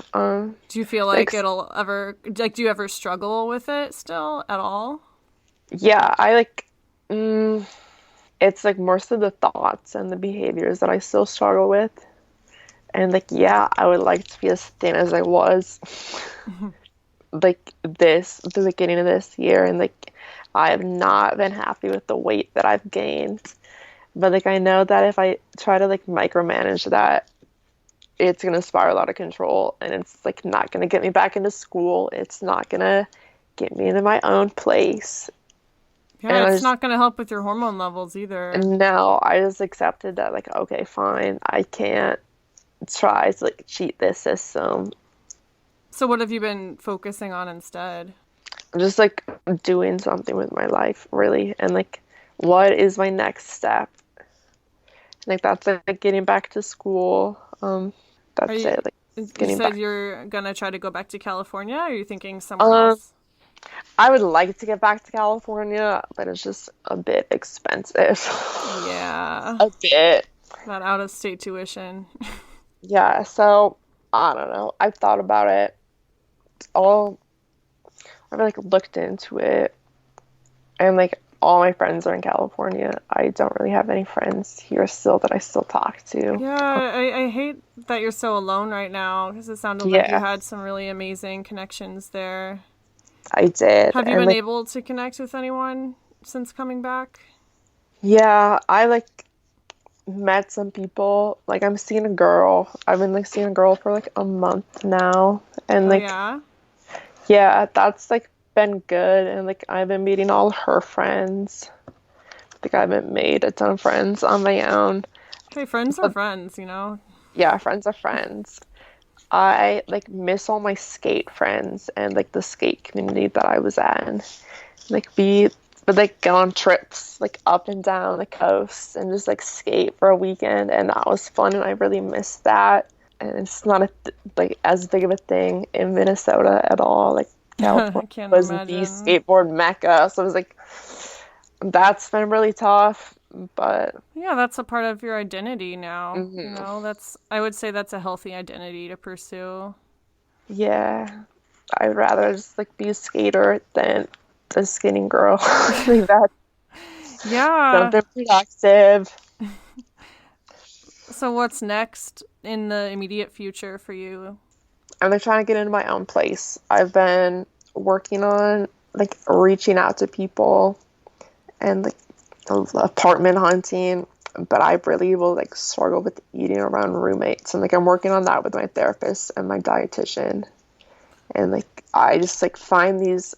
A: Do you feel
B: Like
A: like it'll ever, like, do you ever struggle with it still at all?
B: yeah, I like it's like most of the thoughts and the behaviors that I still struggle with. And like yeah, I would like to be as thin as I was like the beginning of this year, and like I have not been happy with the weight that I've gained. But like I know that if I try to like micromanage that, it's gonna spiral out of control, and it's like not gonna get me back into school. It's not gonna get me into my own place.
A: Yeah,
B: And I
A: it's
B: just
A: not going to help with your hormone levels either.
B: and now I just accepted that like okay, fine, I can't try to like cheat this system.
A: So what have you been focusing on instead?
B: I'm just like doing something with my life, really, and like what is my next step? Like that's like getting back to school.
A: Are
B: That's
A: you,
B: it. Like
A: you
B: getting
A: said
B: back.
A: you're going to try to go back to California, or are you thinking somewhere
B: Um,
A: else?
B: I would like to get back to California, but it's just a bit expensive.
A: Yeah,
B: A bit.
A: that out of state tuition.
B: Yeah, so I don't know. I've thought about it. All I've like looked into it, and like all my friends are in California. I don't really have any friends here still that I still talk to.
A: Yeah, I hate that you're so alone right now because it sounded like you
B: Yeah,
A: had some really amazing connections there.
B: I did.
A: Have you
B: And
A: been
B: like
A: able to connect with anyone since coming back?
B: yeah, I like met some people. Like I'm seeing a girl. I've been like seeing a girl for like a month now. And
A: Oh,
B: like
A: yeah?
B: yeah, that's like been good, and like I've been meeting all her friends. Like I haven't made a ton of friends on my own.
A: Hey, friends are
B: But
A: friends, you know?
B: yeah, friends are friends. I like miss all my skate friends and like the skate community that I was in. Like be but like go on trips like up and down the coast and just like skate for a weekend, and that was fun, and I really missed that. And it's not like as big of a thing in Minnesota at all. Like
A: I
B: California
A: can't
B: was the
A: imagine.
B: skateboard mecca, so it was like that's been really tough. But
A: Yeah, that's a part of your identity now. You
B: mhm,
A: know, I would say that's a healthy identity to pursue.
B: yeah, I'd rather just like be a skater than a skinny girl. Like that's
A: Yeah.
B: something productive.
A: So what's next in the immediate future for you?
B: I'm like trying to get into my own place. I've been working on like reaching out to people and like apartment hunting, but I really will like struggle with eating around roommates. And like I'm working on that with my therapist and my dietitian. And like I just like find these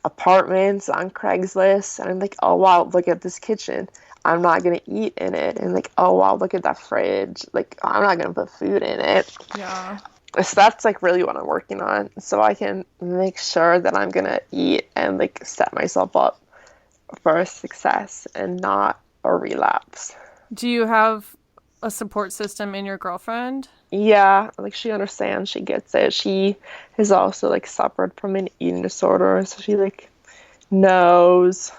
B: apartments on Craigslist, and I'm like, oh wow, look at this kitchen. I'm not gonna eat in it. And like, oh wow, look at that fridge. Like I'm not gonna put food in it.
A: Yeah.
B: So that's like really what I'm working on, so I can make sure that I'm gonna eat and like set myself up for a success and not a relapse.
A: Do you have a support system in your girlfriend?
B: Yeah, like she understands, she gets it. She has also like suffered from an eating disorder, so she like knows.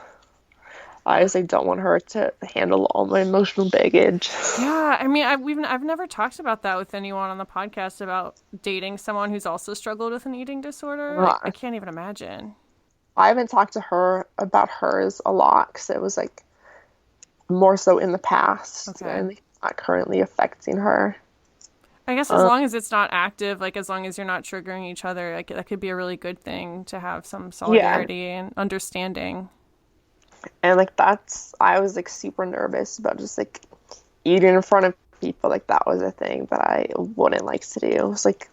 B: I just like don't want her to handle all my emotional baggage.
A: Yeah, I mean, I've never talked about that with anyone on the podcast about dating someone who's also struggled with an eating disorder. I
B: Uh,
A: can't even imagine.
B: I haven't talked to her about hers a lot because it was like more so in the past
A: Okay.
B: and like, not currently affecting her.
A: I guess as
B: Um,
A: long as it's not active, like as long as you're not triggering each other, like that could be a really good thing to have some
B: yeah,
A: solidarity and understanding.
B: and like that's I was like super nervous about just like eating in front of people, like that was a thing that I wouldn't like to do. It was like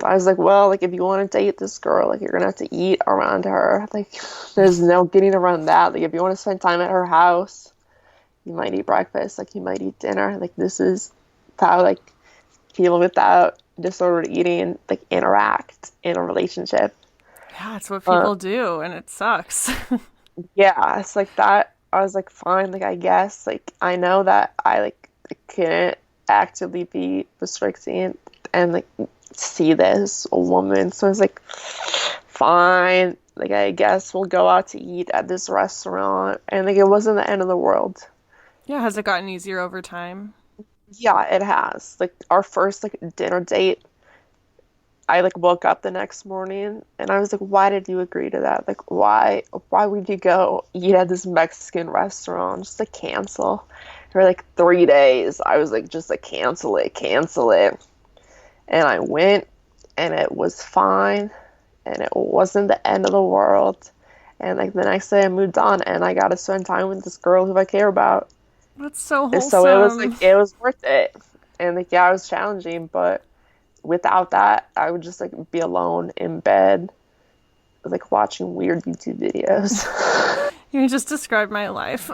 B: I was like, well, like if you want to date this girl, like you're gonna have to eat around her. Like there's no getting around that. Like if you want to spend time at her house, you might eat breakfast, like you might eat dinner. Like this is how like people without disordered eating like interact in a relationship.
A: Yeah, it's what
B: Uh,
A: people do, and it sucks.
B: yeah, it's like that. I was like, fine, like I guess, like I know that I like couldn't actively be restricting and like see this a woman, so I was like, fine, like I guess we'll go out to eat at this restaurant, and like it wasn't the end of the world.
A: Yeah, has it gotten easier over time?
B: Yeah, it has. Like our first like dinner date, I like woke up the next morning and I was like, why did you agree to that? Like why would you go eat at this Mexican restaurant? Just like cancel. For like 3 days, I was like, just like cancel it, cancel it. And I went and it was fine and it wasn't the end of the world. And like the next day I moved on and I got to spend time with this girl who I care about.
A: That's so
B: And so it was like
A: wholesome.
B: it was worth it. And like yeah, it was challenging, but without that, I would just like be alone in bed, like watching weird YouTube videos.
A: You just described my life.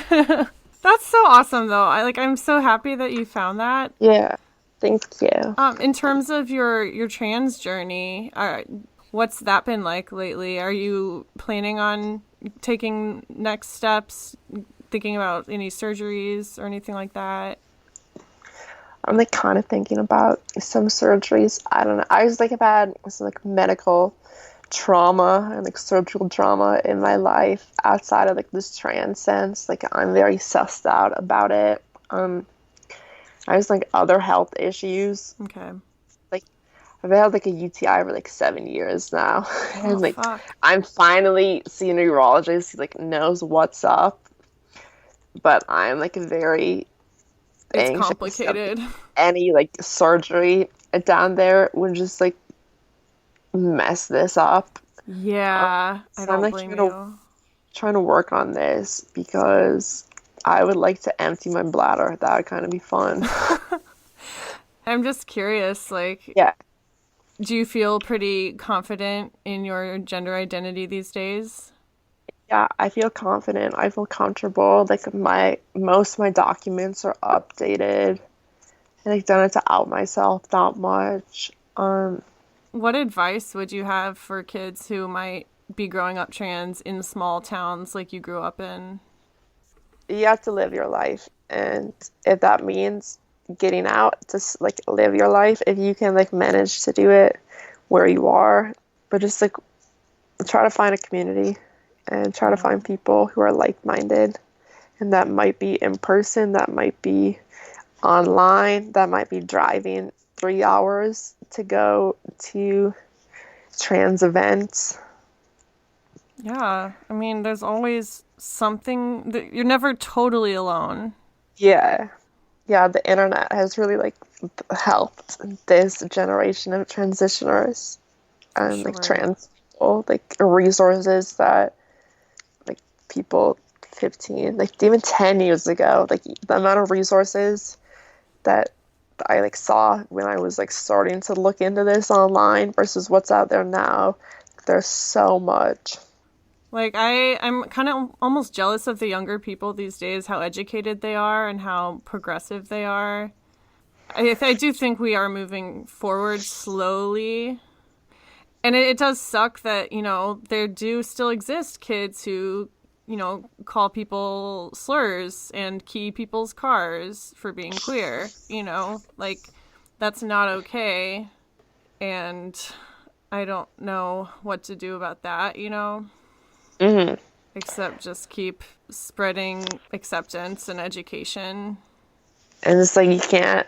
A: That's so awesome, though. I'm so happy that you found that.
B: Yeah, thank you.
A: In terms of your trans journey, what's that been like lately? Are you planning on taking next steps, thinking about any surgeries or anything like that?
B: I'm like kind of thinking about some surgeries. I don't know. I was like, I've had some like medical trauma and like surgical trauma in my life outside of like this trans sense. Like I'm very sussed out about it. I was like other health issues.
A: Okay.
B: Like I've had like a UTI for like 7 years now,
A: Oh,
B: and like
A: fuck.
B: I'm finally seeing a urologist who like knows what's up. But I'm like very
A: It's
B: anxious of
A: complicated.
B: any like surgery down there would just like mess this up.
A: Yeah, I
B: So I'm
A: don't
B: like
A: blame you.
B: trying to work on this because I would like to empty my bladder. That would kind of be fun.
A: I'm just curious, like,
B: Yeah.
A: do you feel pretty confident in your gender identity these days?
B: Yeah, I feel confident. I feel comfortable. Like my most of my documents are updated. And I don't have to out myself that much.
A: What advice would you have for kids who might be growing up trans in small towns like you grew up in?
B: You have to live your life, and if that means getting out to like live your life, if you can like manage to do it where you are, but just like try to find a community and try to
A: Yeah.
B: find people who are like-minded, and that might be in person, that might be online, that might be driving 3 hours to go to trans events.
A: Yeah, I mean, there's always something that you're never totally alone.
B: Yeah, yeah, the internet has really like helped this generation of transitioners
A: For
B: and like
A: sure.
B: trans people, like resources that like people 15, like even 10 years ago, like the amount of resources that I like saw when I was like starting to look into this online versus what's out there now. There's so much.
A: I'm kind of almost jealous of the younger people these days, how educated they are and how progressive they are. I do think we are moving forward slowly. And it does suck that, there do still exist kids who, call people slurs and key people's cars for being queer, like that's not okay. And I don't know what to do about that,
B: Hmm.
A: except just keep spreading acceptance and education.
B: And it's like you can't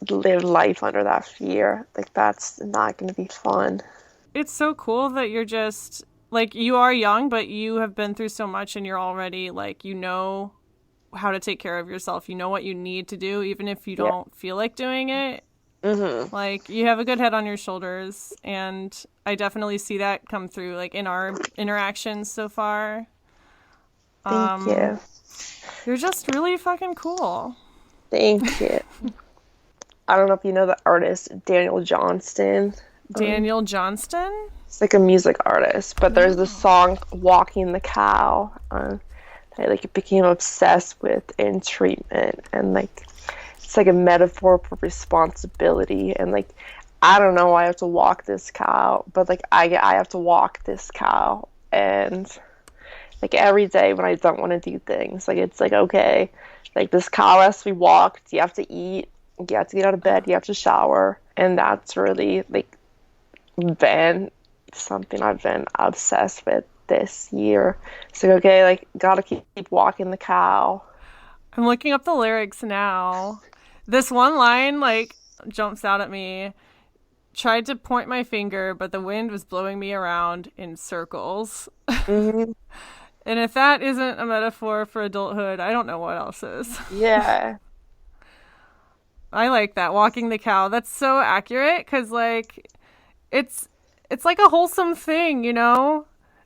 B: live life under that fear. Like that's not going to be fun.
A: It's so cool that you're just like you are young, but you have been through so much and you're already like, how to take care of yourself. You know what you need to do, even if you
B: Yeah.
A: don't feel like doing it.
B: Hmm.
A: Like you have a good head on your shoulders, and I definitely see that come through like in our interactions so far.
B: Thank you.
A: You're just really fucking cool.
B: Thank you. I don't know if you know the artist Daniel Johnston.
A: Daniel Johnston?
B: It's like a music artist, but there's this song "Walking the Cow" I like became obsessed with in treatment, and like it's like a metaphor for responsibility, and like I don't know why I have to walk this cow, but like I have to walk this cow, and like every day when I don't want to do things, like it's like okay, like this cow has to be walked, you have to eat, you have to get out of bed, you have to shower, and that's really like been something I've been obsessed with this year. So okay, like gotta keep walking the cow.
A: I'm looking up the lyrics now. This one line like jumps out at me. Tried to point my finger, but the wind was blowing me around in circles.
B: Mm-hmm.
A: And if that isn't a metaphor for adulthood, I don't know what else is.
B: Yeah.
A: I like that, walking the cow. That's so accurate because like it's like a wholesome thing, you know?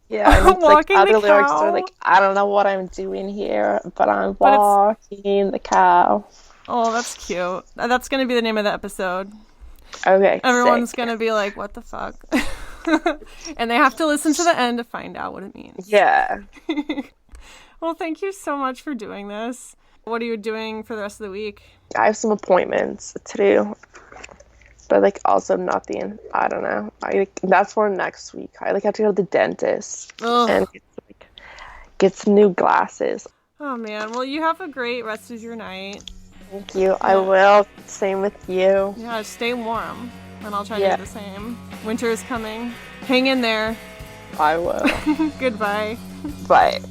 B: Yeah, and it's like
A: Walking
B: other
A: the
B: lyrics are
A: cow.
B: like, I don't know what I'm doing here, but I'm
A: But it's
B: walking the cow.
A: oh, that's cute. That's gonna be the name of the episode.
B: Okay,
A: Everyone's
B: sick.
A: gonna be like, "What the fuck?" And they have to listen to the end to find out what it means.
B: Yeah.
A: Well, thank you so much for doing this. What are you doing for the rest of the week?
B: I have some appointments to do, but like also nothing. I don't know. That's for next week. I like have to go to the dentist and get some new glasses.
A: Oh man. Well, you have a great rest of your night.
B: Thank you. I will. Same with you.
A: Yeah, stay warm, and I'll try to do the same. Winter is coming. Hang in there.
B: I will.
A: Goodbye.
B: Bye.